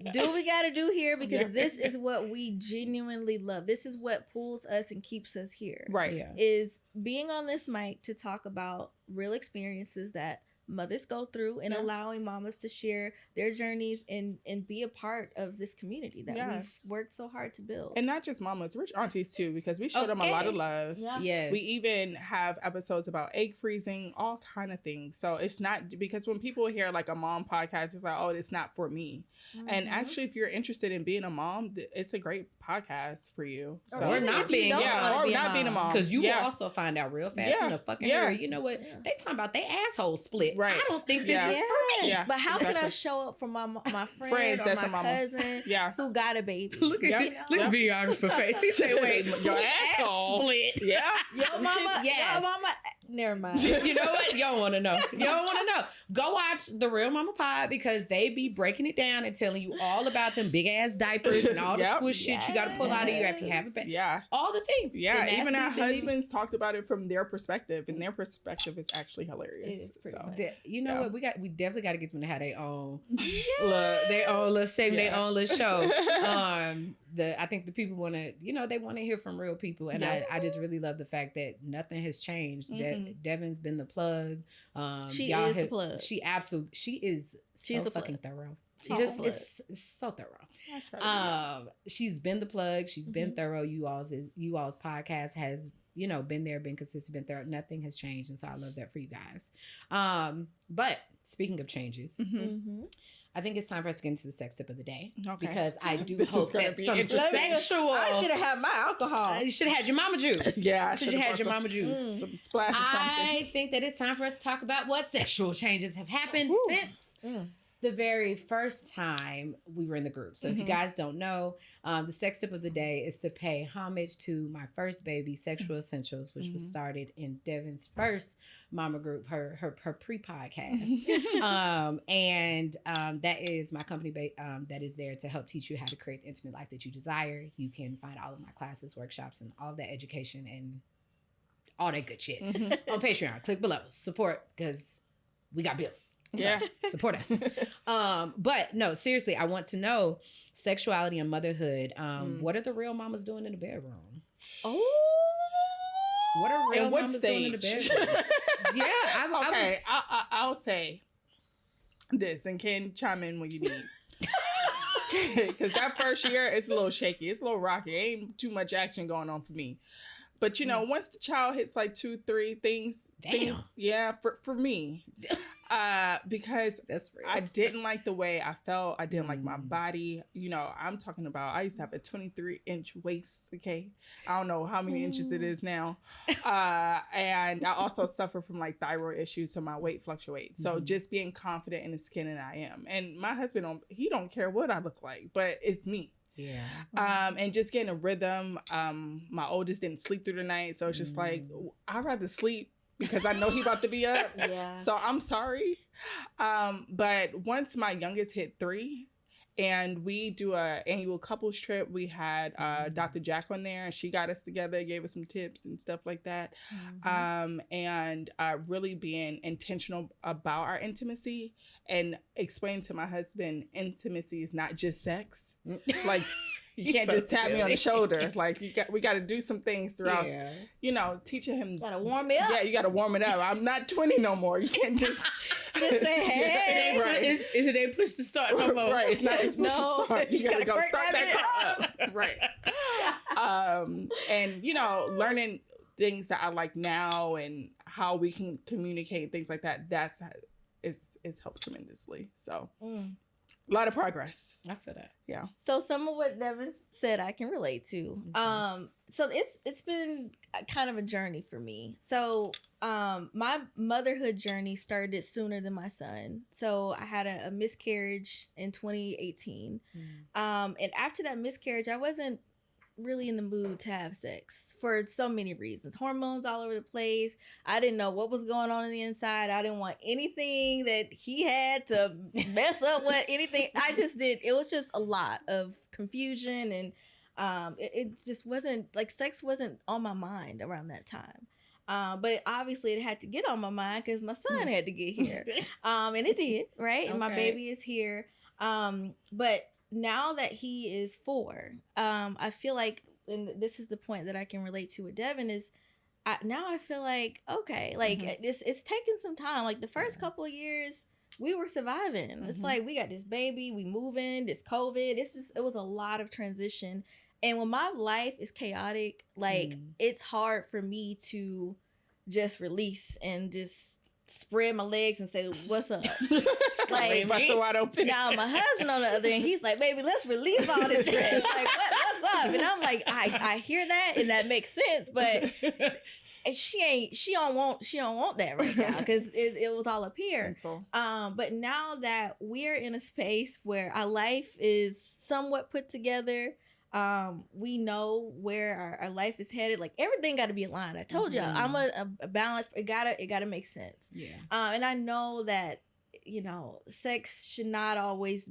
Speaker 4: Yeah.
Speaker 3: Do what we got to do here, because
Speaker 4: Yeah.
Speaker 3: this is what we genuinely love. This is what pulls us and keeps us here.
Speaker 4: Right.
Speaker 2: Yeah.
Speaker 3: Is being on this mic to talk about real experiences that mothers go through, and
Speaker 4: Yeah.
Speaker 3: allowing mamas to share their journeys and be a part of this community that
Speaker 4: Yes.
Speaker 3: we've worked so hard to build.
Speaker 4: And not just mamas, rich aunties too, because we show them a lot of love.
Speaker 3: Yeah.
Speaker 2: Yes.
Speaker 4: We even have episodes about egg freezing, all kind of things. So it's not, because when people hear like a mom podcast, it's like, oh, it's not for me. And
Speaker 3: Mhm.
Speaker 4: actually, if you're interested in being a mom, it's a great podcast for you. So
Speaker 2: Or not
Speaker 3: if you
Speaker 2: being-
Speaker 3: don't
Speaker 4: yeah,
Speaker 3: wanna
Speaker 4: or
Speaker 3: be a
Speaker 4: not being a mom.
Speaker 2: Because you will
Speaker 4: Yeah.
Speaker 2: also find out real fast
Speaker 4: Yeah.
Speaker 2: in a fucking
Speaker 4: Yeah.
Speaker 2: hurry. You know what?
Speaker 3: Yeah.
Speaker 2: They talking about they asshole split.
Speaker 4: Right.
Speaker 2: I don't think this
Speaker 4: Yeah.
Speaker 2: is for me.
Speaker 4: Yeah.
Speaker 3: But how can I
Speaker 4: exactly.
Speaker 3: show up for my friend
Speaker 4: Friends
Speaker 3: or
Speaker 4: that's
Speaker 3: my
Speaker 4: a mama.
Speaker 3: cousin
Speaker 4: Yeah.
Speaker 3: who got a baby?
Speaker 2: Look at
Speaker 4: Yep.
Speaker 2: look at the videographer face. He say, "Wait,
Speaker 4: Your
Speaker 2: whose
Speaker 4: asshole."
Speaker 2: split."
Speaker 4: Yeah.
Speaker 3: Yo, mama.
Speaker 2: Yes.
Speaker 3: Yo, mama. Never mind.
Speaker 2: You know what? You don't want to know. You don't want to know. Go watch the Real Mama Pod, because they be breaking it down and telling you all about them big ass diapers and all the
Speaker 4: Yep.
Speaker 2: squish shit you got to pull out of you after you have a baby.
Speaker 4: Yeah.
Speaker 2: All the things.
Speaker 4: Yeah.
Speaker 2: The
Speaker 4: Even our
Speaker 2: nasty, the nitty-
Speaker 4: husbands talked about it from their perspective, and their perspective is actually hilarious.
Speaker 3: It is pretty
Speaker 4: So.
Speaker 3: funny.
Speaker 2: You know
Speaker 4: Yeah.
Speaker 2: what? We definitely got to get them to have their own little segment, their
Speaker 4: Yeah.
Speaker 2: own little show. I think the people want to, they want to hear from real people, and
Speaker 4: Yeah.
Speaker 2: I just really love the fact that nothing has changed.
Speaker 4: Mhm.
Speaker 2: Devon's been the plug.
Speaker 3: She
Speaker 2: y'all
Speaker 3: is the plug.
Speaker 2: She is.
Speaker 3: She's
Speaker 2: so
Speaker 3: the
Speaker 2: fucking
Speaker 3: plug.
Speaker 2: thorough.
Speaker 3: She's
Speaker 2: Just
Speaker 3: the plug.
Speaker 2: it's so thorough.
Speaker 4: I try to do that.
Speaker 2: She's been the plug. She's been
Speaker 3: Mhm.
Speaker 2: thorough. You all's podcast has been there, been consistent, been thorough. Nothing has changed, and so I love that for you guys. But speaking of changes,
Speaker 4: Mhm.
Speaker 3: Mm-hmm.
Speaker 2: I think it's time for us to get into the sex tip of the day,
Speaker 4: Okay.
Speaker 2: because I do
Speaker 4: This is
Speaker 2: hope
Speaker 4: gonna
Speaker 2: that
Speaker 4: be
Speaker 2: some
Speaker 4: interesting.
Speaker 2: sexual.
Speaker 3: I should have had my alcohol.
Speaker 2: You should have had your mama juice.
Speaker 4: Yeah, I
Speaker 2: should
Speaker 4: should've
Speaker 2: have had
Speaker 4: brought
Speaker 2: your
Speaker 4: some-
Speaker 2: mama juice.
Speaker 3: Mm.
Speaker 4: Some splash or something.
Speaker 2: I think that it's time for us to talk about what sexual changes have happened
Speaker 4: Woo.
Speaker 2: since
Speaker 3: Mm.
Speaker 2: the very first time we were in the group. So if you
Speaker 4: Mhm.
Speaker 2: guys don't know, the sex tip of the day is to pay homage to my first baby, Sexual Essentials, which was
Speaker 4: Mhm.
Speaker 2: started in Devon's first mama group, her pre-podcast. That is my company that is there to help teach you how to create the intimate life that you desire. You can find all of my classes, workshops, and all of that education and all that good shit
Speaker 4: Mhm.
Speaker 2: on Patreon. Click below. Support, because we got bills. So,
Speaker 4: Yeah.
Speaker 2: support us. But no, seriously, I want to know sexuality and motherhood. What are the real mamas doing in the bedroom?
Speaker 3: Oh.
Speaker 2: What are real
Speaker 4: In what
Speaker 2: mamas doing in the
Speaker 4: stage?
Speaker 2: bedroom? Yeah,
Speaker 4: Okay, I'll say this, and Ken, chime in when you need. Because that first year, it's a little shaky. It's a little rocky. Ain't too much action going on for me. But, you know, once the child hits like 2, 3 things, yeah, for me, because
Speaker 2: that's real.
Speaker 4: I didn't like the way I felt. I didn't like my body. You know, I'm talking about, I used to have a 23-inch waist, okay? I don't know how many inches it is now. And I also suffer from like thyroid issues, so my weight fluctuates. So just being confident in the skin that I am. And my husband, he don't care what I look like, but it's me.
Speaker 2: Yeah.
Speaker 4: And just getting a rhythm. My oldest didn't sleep through the night, so it's just like, I'd rather sleep because I know he about to be up. So I'm sorry. But once my youngest hit 3 and we do a annual couples trip, we had Dr. Jacqueline there, and she got us together, gave us some tips and stuff like that. And really being intentional about our intimacy and explain to my husband, intimacy is not just sex. Like, you can't just tap me on the shoulder. Like, we got to do some things throughout, you know, teaching him.
Speaker 3: Got to warm it up.
Speaker 4: Yeah, you got to warm it up. I'm not 20 no more. You can't just
Speaker 3: say, hey.
Speaker 2: Right. It ain't push to start no more.
Speaker 4: Right. It's not just push to start. You got to go start that car up. Right. And, you know, learning things that I like now and how we can communicate, things like that, it's helped tremendously. So a lot of progress.
Speaker 2: I feel that.
Speaker 4: Yeah.
Speaker 3: So some of what Devon said I can relate to. So it's been kind of a journey for me. So my motherhood journey started sooner than my son. So I had a miscarriage in 2018. And after that miscarriage, I wasn't really in the mood to have sex for so many reasons. Hormones all over the place. I didn't know what was going on the inside. I didn't want anything that he had to mess up with anything. It was just a lot of confusion, and it just wasn't, like, sex wasn't on my mind around that time. But obviously it had to get on my mind because my son had to get here. And it did, right? And my baby is here. But now that he is 4, I feel like, and this is the point that I can relate to with Devon, is now I feel like, okay, like it's taken some time. Like the first couple of years, we were surviving. It's like, we got this baby, we moving, this COVID. It was a lot of transition. And when my life is chaotic, like it's hard for me to just release and just spread my legs and say, what's up? Like,
Speaker 4: so wide open.
Speaker 3: Now my husband on the other end, he's like, baby, let's release all this stress. Like, what's up? And I'm like, I hear that and that makes sense, but she don't want that right now because it was all up here. But now that we're in a space where our life is somewhat put together, we know where our life is headed. Like, everything got to be aligned. I told y'all, I'm a balance. It gotta make sense.
Speaker 2: Yeah.
Speaker 3: And I know that, you know, sex should not always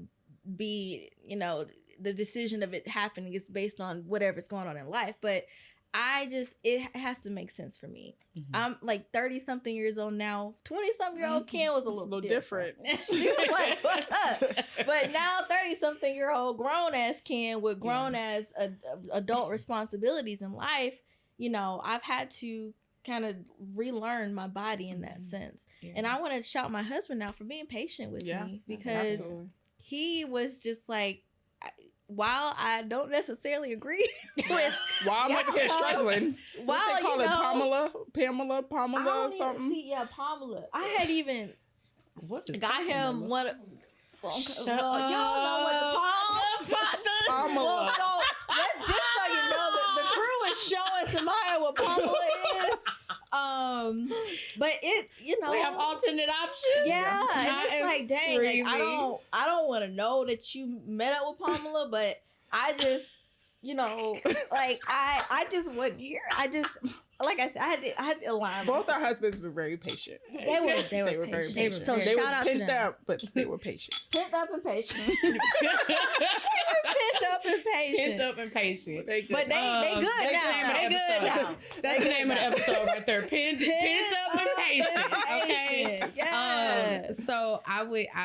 Speaker 3: be, you know, the decision of it happening is based on whatever's going on in life. But it has to make sense for me. I'm like 30-something years old now. 20-something-year-old Ken was a little different. She was like, what's up? But now 30-something-year-old grown-ass Ken with grown-ass adult responsibilities in life, you know, I've had to kind of relearn my body in that sense. Yeah. And I want to shout my husband out for being patient with me, because he was just like, while I don't necessarily agree with,
Speaker 4: while I'm up here struggling, what they call it, Pamela, or something.
Speaker 3: Pamela. I had even got him one.
Speaker 2: Shut
Speaker 3: up. Y'all know what the Pamela. Well, so just so you know, the crew is showing Samia what Pamela is. But it, you know,
Speaker 2: we have alternate options.
Speaker 3: Yeah, and it's like, dang, like, I don't want to know that you met up with Pamela, but I just, you know, like I just wasn't here. I just, like I said, I had to align.
Speaker 4: Both our husbands were very patient.
Speaker 3: They were very patient. So
Speaker 4: they
Speaker 3: shout out to them.
Speaker 4: Up, but they were patient.
Speaker 3: Pent up and patient. They were pent up and patient.
Speaker 2: Pent up and patient.
Speaker 3: But they good now. They good now.
Speaker 2: That's the name of the episode right there. Pent up and patient. Okay.
Speaker 3: Yeah.
Speaker 2: So I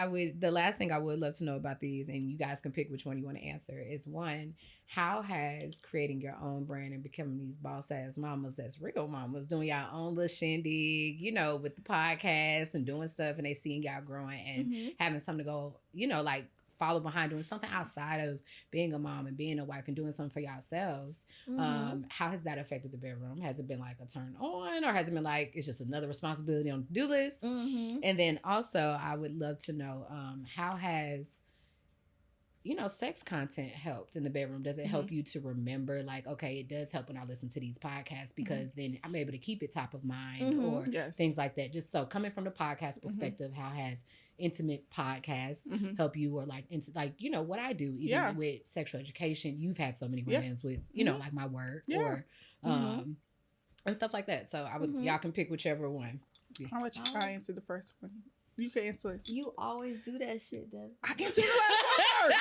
Speaker 2: would. The last thing I would love to know about these, and you guys can pick which one you want to answer, is one, how has creating your own brand and becoming these boss ass mamas that's real mamas, doing y'all own little shindig, you know, with the podcast and doing stuff, and they seeing y'all growing and having something to go, you know, like follow behind doing something outside of being a mom and being a wife and doing something for yourselves, how has that affected the bedroom? Has it been like a turn on, or has it been like it's just another responsibility on the to-do list? And then also I would love to know how has sex content helped in the bedroom? Does it help you to remember, like, okay, it does help when I listen to these podcasts because then I'm able to keep it top of mind or things like that. Just so coming from the podcast perspective, how has intimate podcasts help you, or like what I do even with sexual education? You've had so many run-ins with like my work or and stuff like that. So I would y'all can pick whichever one.
Speaker 4: I'll let you try answer the first one. You can answer it.
Speaker 3: You always do that shit, Devon.
Speaker 4: I can do the last one first.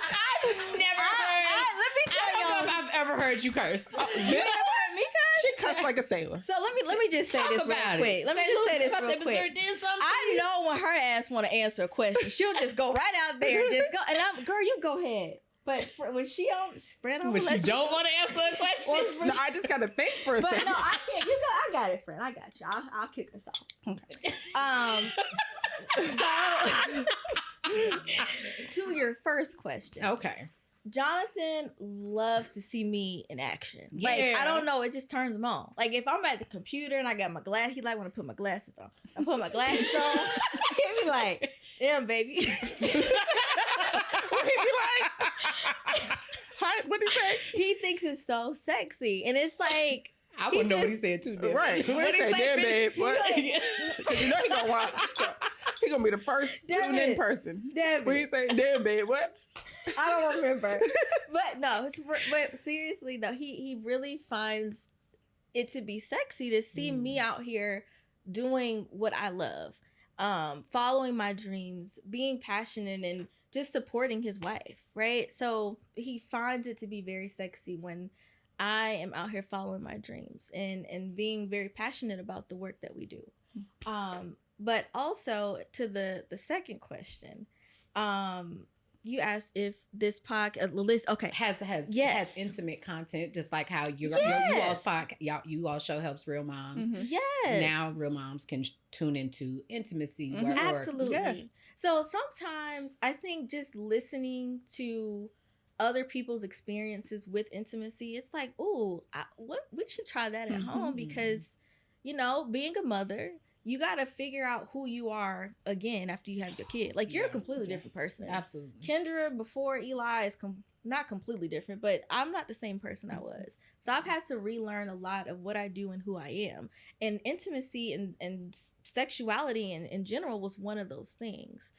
Speaker 2: I've never heard.
Speaker 3: Let me tell
Speaker 2: I don't know if I've ever heard you curse.
Speaker 3: You never heard me curse?
Speaker 4: She cussed like a sailor.
Speaker 3: So let me just say this real quick. Let me just say this real quick. I know when her ass want to answer a question, she'll just go right out there and just go. And I'm, girl, you go ahead. But when she don't, friend,
Speaker 2: when she don't want to answer a question,
Speaker 4: no, I just gotta think for a second.
Speaker 3: But no, I can't. You go. I got it, friend. I got you. I'll kick us off. Okay. So to your first question.
Speaker 2: Okay.
Speaker 3: Jonathan loves to see me in action. Like, I don't know, it just turns him on. Like, if I'm at the computer and I got my glass, he like when I put my glasses on. I put my glasses on, he be like, yeah, baby.
Speaker 4: What he be like? What'd he say?
Speaker 3: He thinks it's so sexy. And it's like,
Speaker 2: I wouldn't know what he said too, dude.
Speaker 4: Right. What he say, damn, babe. What? Because you know he gonna watch. So he gonna be the first tune-in person. What he say, damn, babe, what?
Speaker 3: I don't remember. But no, but seriously though, he really finds it to be sexy to see me out here doing what I love, following my dreams, being passionate, and just supporting his wife, right? So he finds it to be very sexy when I am out here following my dreams and being very passionate about the work that we do. But also to the second question, you asked if this podcast list has
Speaker 2: intimate content, just like how you all show helps real moms.
Speaker 3: Yes.
Speaker 2: Now real moms can tune into intimacy.
Speaker 3: Absolutely. Yeah. So sometimes I think just listening to other people's experiences with intimacy, it's like, ooh, we should try that at home because, being a mother, you got to figure out who you are again after you have your kid. Like, you're a completely different person.
Speaker 2: Absolutely.
Speaker 3: Kendra before Eli is not completely different, but I'm not the same person I was. So I've had to relearn a lot of what I do and who I am. And intimacy and sexuality in general was one of those things.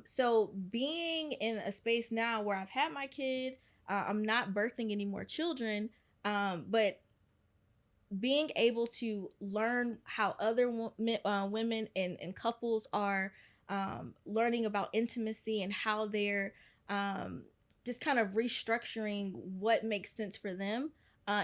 Speaker 3: So being in a space now where I've had my kid, I'm not birthing any more children, but being able to learn how other women and couples are learning about intimacy and how they're just kind of restructuring what makes sense for them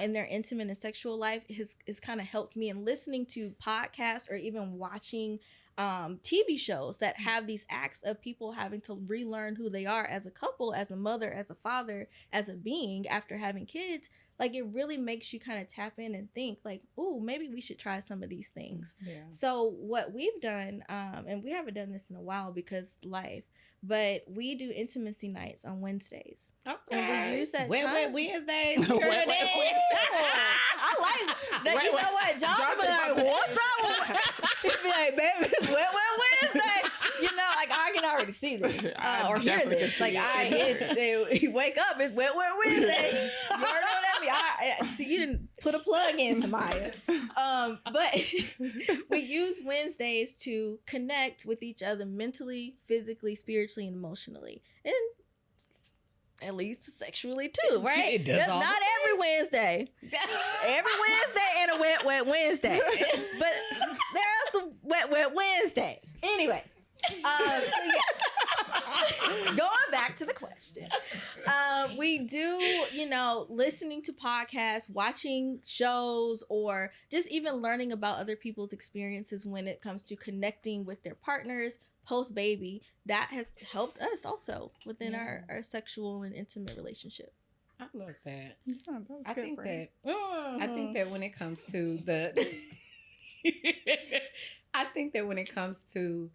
Speaker 3: in their intimate and sexual life has kind of helped me. And listening to podcasts or even watching TV shows that have these acts of people having to relearn who they are as a couple, as a mother, as a father, as a being after having kids. Like, it really makes you kind of tap in and think like, ooh, maybe we should try some of these things. Yeah. So what we've done, and we haven't done this in a while because life, but we do intimacy nights on Wednesdays. Okay. And we use that
Speaker 2: Wednesdays.
Speaker 3: I like that. You know what? John be like, what's up? He'd be like, baby, it's wet Wednesday. Like, I can already see this or hear this. Like, you wake up, it's wet Wednesday. You already know what that means. See, you didn't put a plug in, Samia. But we use Wednesdays to connect with each other mentally, physically, spiritually, and emotionally. And at least sexually too, right?
Speaker 2: It does
Speaker 3: not every Wednesday. Every Wednesday and a wet Wednesday. But there are some wet Wednesdays. Anyways. So yes, going back to the question, we do, listening to podcasts, watching shows, or just even learning about other people's experiences when it comes to connecting with their partners post-baby. That has helped us also within our sexual and intimate relationship.
Speaker 2: I love that. Yeah, I think that when it comes to the I think that when it comes to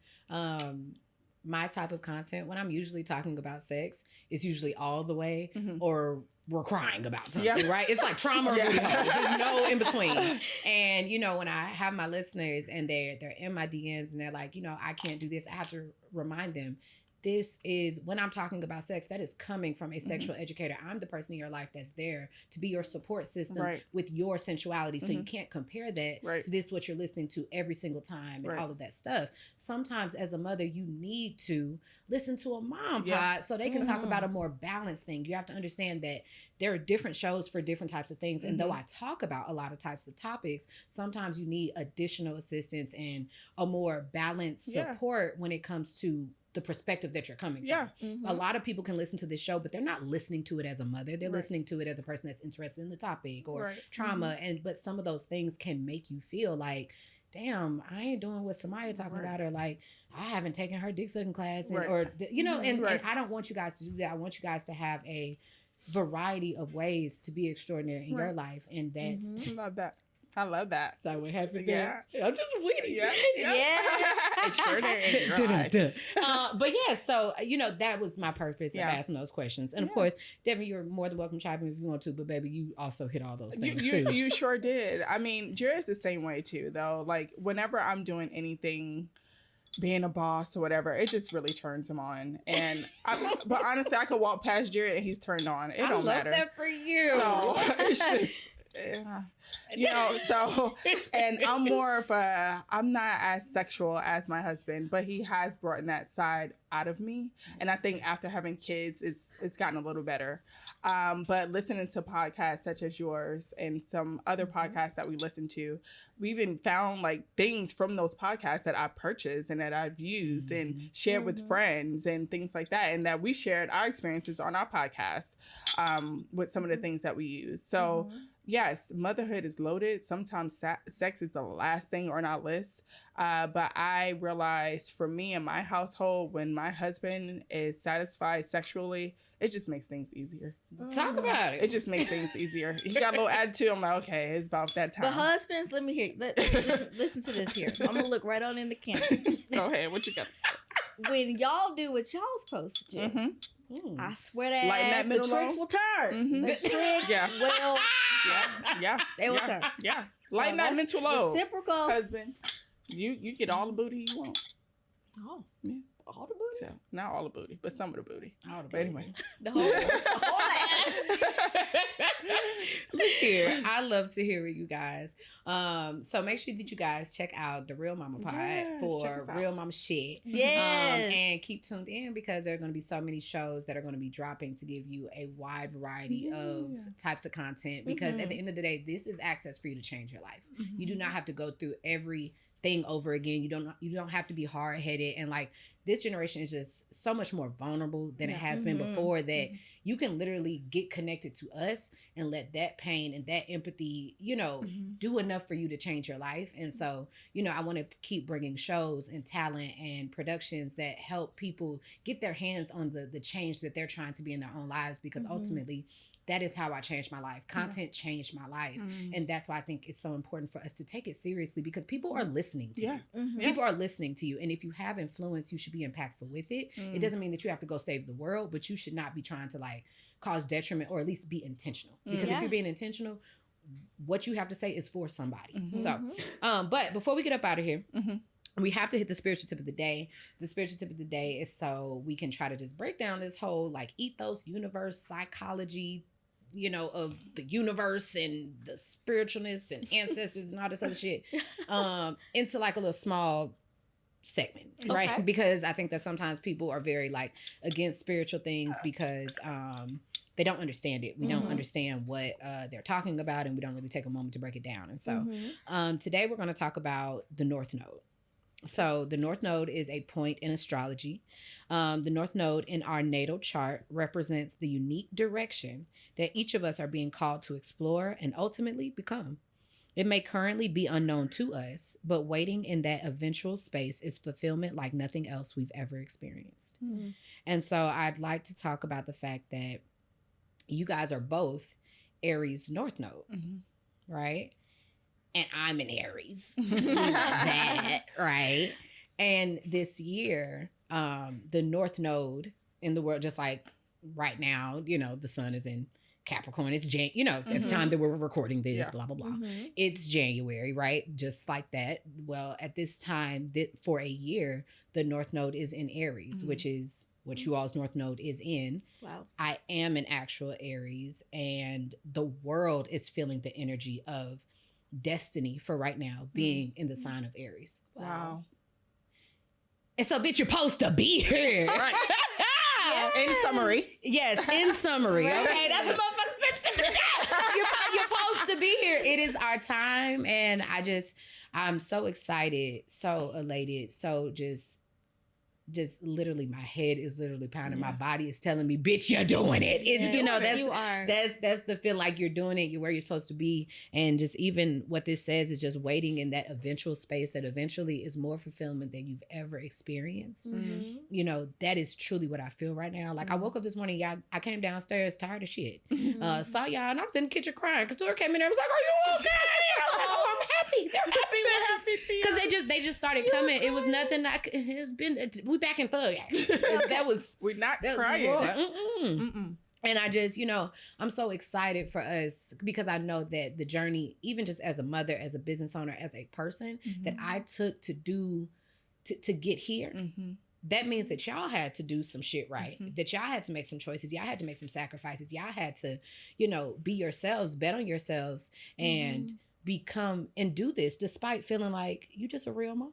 Speaker 2: my type of content, when I'm usually talking about sex, it's usually all the way or we're crying about something, right? It's like trauma or booty holes. There's no in between. And, you know, when I have my listeners and they're in my DMs and they're like, you know, I can't do this, I have to remind them, this is, when I'm talking about sex, that is coming from a sexual educator. I'm the person in your life that's there to be your support system with your sensuality. So you can't compare that to this, what you're listening to every single time and all of that stuff. Sometimes as a mother, you need to listen to a mom pod so they can talk about a more balanced thing. You have to understand that there are different shows for different types of things. And though I talk about a lot of types of topics, sometimes you need additional assistance and a more balanced support when it comes to the perspective that you're coming from. A lot of people can listen to this show, but they're not listening to it as a mother. They're listening to it as a person that's interested in the topic or trauma. But some of those things can make you feel like, damn, I ain't doing what Samia talking about, or like, I haven't taken her dick sucking class, and, or, you know, and I don't want you guys to do that. I want you guys to have a variety of ways to be extraordinary in your life. And that's...
Speaker 4: I love that. I love that.
Speaker 2: Is that what happened there? I'm just waiting.
Speaker 4: Extraordinary in your life.
Speaker 2: But yeah, so, you know, that was my purpose of asking those questions. And of course, Devon, you're more than welcome to chime in if you want to, but baby, you also hit all those things too.
Speaker 4: You sure did. I mean, Jared's the same way too, though. Like, whenever I'm doing anything, being a boss or whatever, it just really turns him on. And but honestly, I could walk past Jared and he's turned on. It don't matter.
Speaker 2: I love that for you.
Speaker 4: So it's just... you know, so, and I'm more of I'm not as sexual as my husband, but he has brought that side out of me. And I think after having kids, it's gotten a little better. But listening to podcasts such as yours and some other podcasts that we listen to, we even found like things from those podcasts that I purchased and that I've used and shared with friends and things like that. And that we shared our experiences on our podcast with some of the things that we use. So yes, motherhood is loaded. Sometimes sex is the last thing on our list. But I realized for me in my household, when my husband is satisfied sexually, it just makes things easier.
Speaker 2: Talk about it.
Speaker 4: It just makes things easier. He got a little attitude. I'm like, okay, it's about that time.
Speaker 3: But husbands, let me hear. Listen to this here. I'm gonna look right on in the camera.
Speaker 4: Go ahead. What you got to say?
Speaker 3: When y'all do what y'all supposed to do, I swear that
Speaker 4: the
Speaker 3: tricks will turn. The tricks will. They will turn.
Speaker 4: Yeah. Lighten that mental load.
Speaker 3: Reciprocal.
Speaker 4: Husband, you get all the booty you want.
Speaker 3: Oh.
Speaker 4: Yeah.
Speaker 3: All the booty?
Speaker 4: So, not all the booty, but some of the booty.
Speaker 2: All the
Speaker 4: but anyway.
Speaker 3: The whole
Speaker 2: Look here. I love to hear it, you guys. So make sure that you guys check out the Real Mama Pod for Real Mama shit.
Speaker 3: Yes.
Speaker 2: And keep tuned in because there are going to be so many shows that are going to be dropping to give you a wide variety of types of content because at the end of the day, this is access for you to change your life. You do not have to go through every thing over again. You don't have to be hard-headed, and like this generation is just so much more vulnerable than it has been before that you can literally get connected to us and let that pain and that empathy, you know, do enough for you to change your life. And so, you know, I want to keep bringing shows and talent and productions that help people get their hands on the change that they're trying to be in their own lives because ultimately that is how I changed my life. Content changed my life. And that's why I think it's so important for us to take it seriously because people are listening to you. People are listening to you. And if you have influence, you should be impactful with it. It doesn't mean that you have to go save the world, but you should not be trying to like cause detriment or at least be intentional. Because if you're being intentional, what you have to say is for somebody. So, but before we get up out of here, we have to hit the spiritual tip of the day. The spiritual tip of the day is so we can try to just break down this whole like ethos, universe, psychology, you know, of the universe and the spiritualness and ancestors and all this other shit into like a little small segment, right? Because I think that sometimes people are very like against spiritual things because they don't understand it. We don't understand what they're talking about and we don't really take a moment to break it down. And so today we're going to talk about the North Node. So the North Node is a point in astrology. The North Node in our natal chart represents the unique direction that each of us are being called to explore and ultimately become. It may currently be unknown to us, but waiting in that eventual space is fulfillment like nothing else we've ever experienced. And so I'd like to talk about the fact that you guys are both Aries North Node, right? and I'm an Aries. That, right? And this year, the North Node in the world, just like right now, you know, the sun is in Capricorn. It's at the time that we're recording this, blah, blah, blah. It's January, right? Just like that. Well, at this time, for a year, the North Node is in Aries, which is what you all's North Node is in.
Speaker 3: Wow.
Speaker 2: I am an actual Aries, and the world is feeling the energy of destiny for right now being in the sign of Aries.
Speaker 4: Wow.
Speaker 2: And so, bitch, you're supposed to be here.
Speaker 4: Right. In summary.
Speaker 2: Yes, in summary. Okay, that's the motherfucker's bitch. You're supposed to be here. It is our time, and I'm so excited, so elated, so just literally my head is literally pounding. My body is telling me, bitch, you're doing it. It's that's the feel like you're doing it. You're where you're supposed to be. And just even what this says is just waiting in that eventual space that eventually is more fulfillment than you've ever experienced. You know, that is truly what I feel right now. Like I woke up this morning, y'all, I came downstairs tired of shit. Saw y'all and I was in the kitchen crying. Couture came in there and was like, are you okay? And I was like, oh, I'm happy. They're happy. Because they just started coming. It was nothing it's been we back in thug action.
Speaker 4: We're not crying.
Speaker 2: And I just, you know, I'm so excited for us because I know that the journey, even just as a mother, as a business owner, as a person that I took to get here, that means that y'all had to do some shit right, that y'all had to make some choices. Y'all had to make some sacrifices. Y'all had to, you know, be yourselves, bet on yourselves, and become and do this despite feeling like you just a real mama.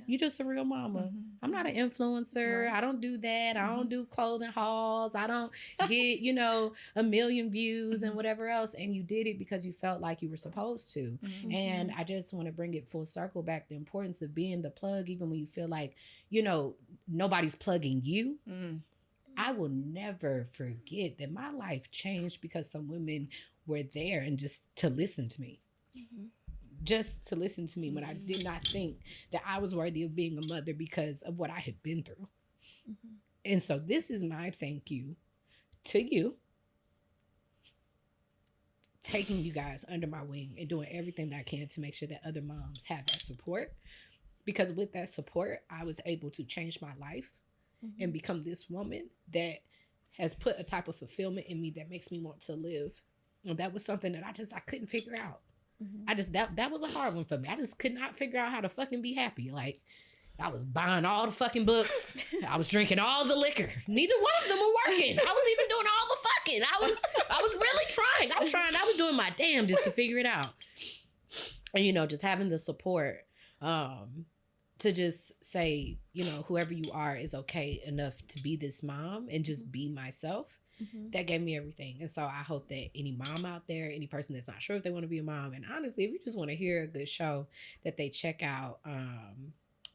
Speaker 2: You just a real mama. I'm not an influencer. I don't do that. I don't do clothing hauls. I don't get, you know, 1 million views and whatever else. And you did it because you felt like you were supposed to. And I just want to bring it full circle back, the importance of being the plug, even when you feel like, you know, nobody's plugging you. I will never forget that my life changed because some women were there and just to listen to me. Just to listen to me when I did not think that I was worthy of being a mother because of what I had been through. And so this is my thank you to you, taking you guys under my wing and doing everything that I can to make sure that other moms have that support. Because with that support, I was able to change my life and become this woman that has put a type of fulfillment in me that makes me want to live. And that was something that I couldn't figure out. That was a hard one for me. I just could not figure out how to fucking be happy. Like, I was buying all the fucking books. I was drinking all the liquor. Neither one of them were working. I was even doing all the fucking. I was really trying. I was doing my damnedest to figure it out. And, you know, just having the support to just say, you know, whoever you are is okay enough to be this mom and just be myself. That gave me everything. And so I hope that any mom out there, any person that's not sure if they want to be a mom, and honestly, if you just want to hear a good show, that they check out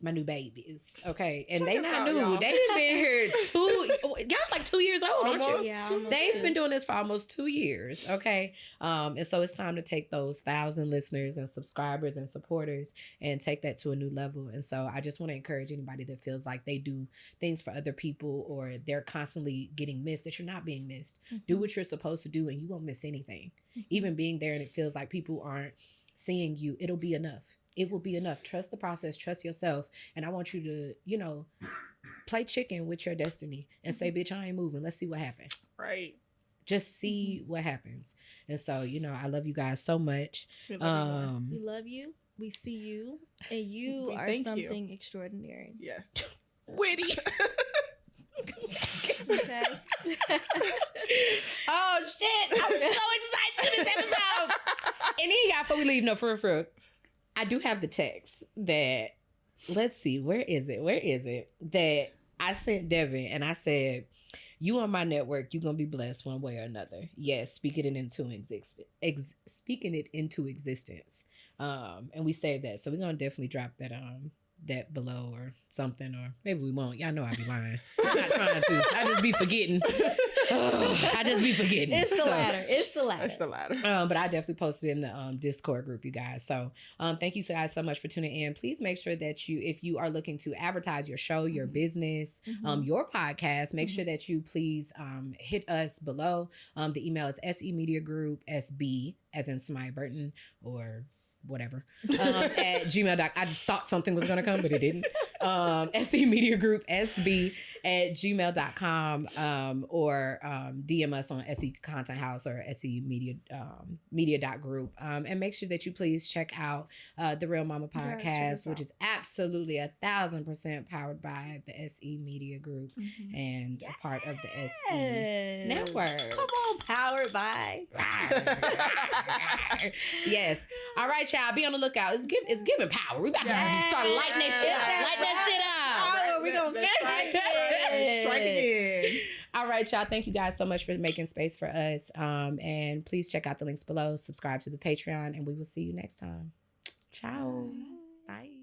Speaker 2: my new babies. Okay. And they not new. Y'all. They've been here y'all like 2 years old,
Speaker 4: almost,
Speaker 2: aren't you?
Speaker 3: Yeah,
Speaker 2: They've been doing this for almost 2 years. Okay. And so it's time to take those 1,000 listeners and subscribers and supporters and take that to a new level. And so I just want to encourage anybody that feels like they do things for other people or they're constantly getting missed, that you're not being missed. Do what you're supposed to do and you won't miss anything. Even being there and it feels like people aren't seeing you, it'll be enough. It will be enough. Trust the process. Trust yourself. And I want you to, you know, play chicken with your destiny and say, bitch, I ain't moving. Let's see what happens.
Speaker 4: Right.
Speaker 2: Just see what happens. And so, you know, I love you guys so much.
Speaker 3: We love you. We see you. And you are something extraordinary.
Speaker 4: Yes.
Speaker 2: Witty.
Speaker 3: Okay.
Speaker 2: Oh, shit. I'm so excited for this episode. And then, y'all, before we leave, no, for real, I do have the text that, let's see, where is it? That I sent Devon and I said, you on my network, you're going to be blessed one way or another. Yes, speaking it into existence. And we saved that. So we're going to definitely drop that below or something, or maybe we won't. Y'all know I be lying. I'm not trying to. I just be forgetting.
Speaker 3: It's the latter.
Speaker 2: But I definitely posted in the Discord group, you guys. So thank you guys so much for tuning in. Please make sure that if you are looking to advertise your show, your business, your podcast, make sure that you please hit us below. The email is SE Media Group SB, as in Samia Burton, or whatever, at gmail.com. I thought something was going to come, but it didn't. SE Media Group, SB at gmail.com, or DM us on SE Content House or SE Media.group. And make sure that you please check out the Real Mama Podcast, which is absolutely 1,000% powered by the SE Media Group and a part of the SE Network.
Speaker 3: Come on, powered by.
Speaker 2: Yes. All right, y'all. Be on the lookout. It's giving power. We about to start lighting that shit up. Light that shit up.
Speaker 3: Power. We gonna strike it.
Speaker 4: Strike again.
Speaker 2: All right, y'all. Thank you guys so much for making space for us. And please check out the links below. Subscribe to the Patreon, and we will see you next time. Ciao. Bye.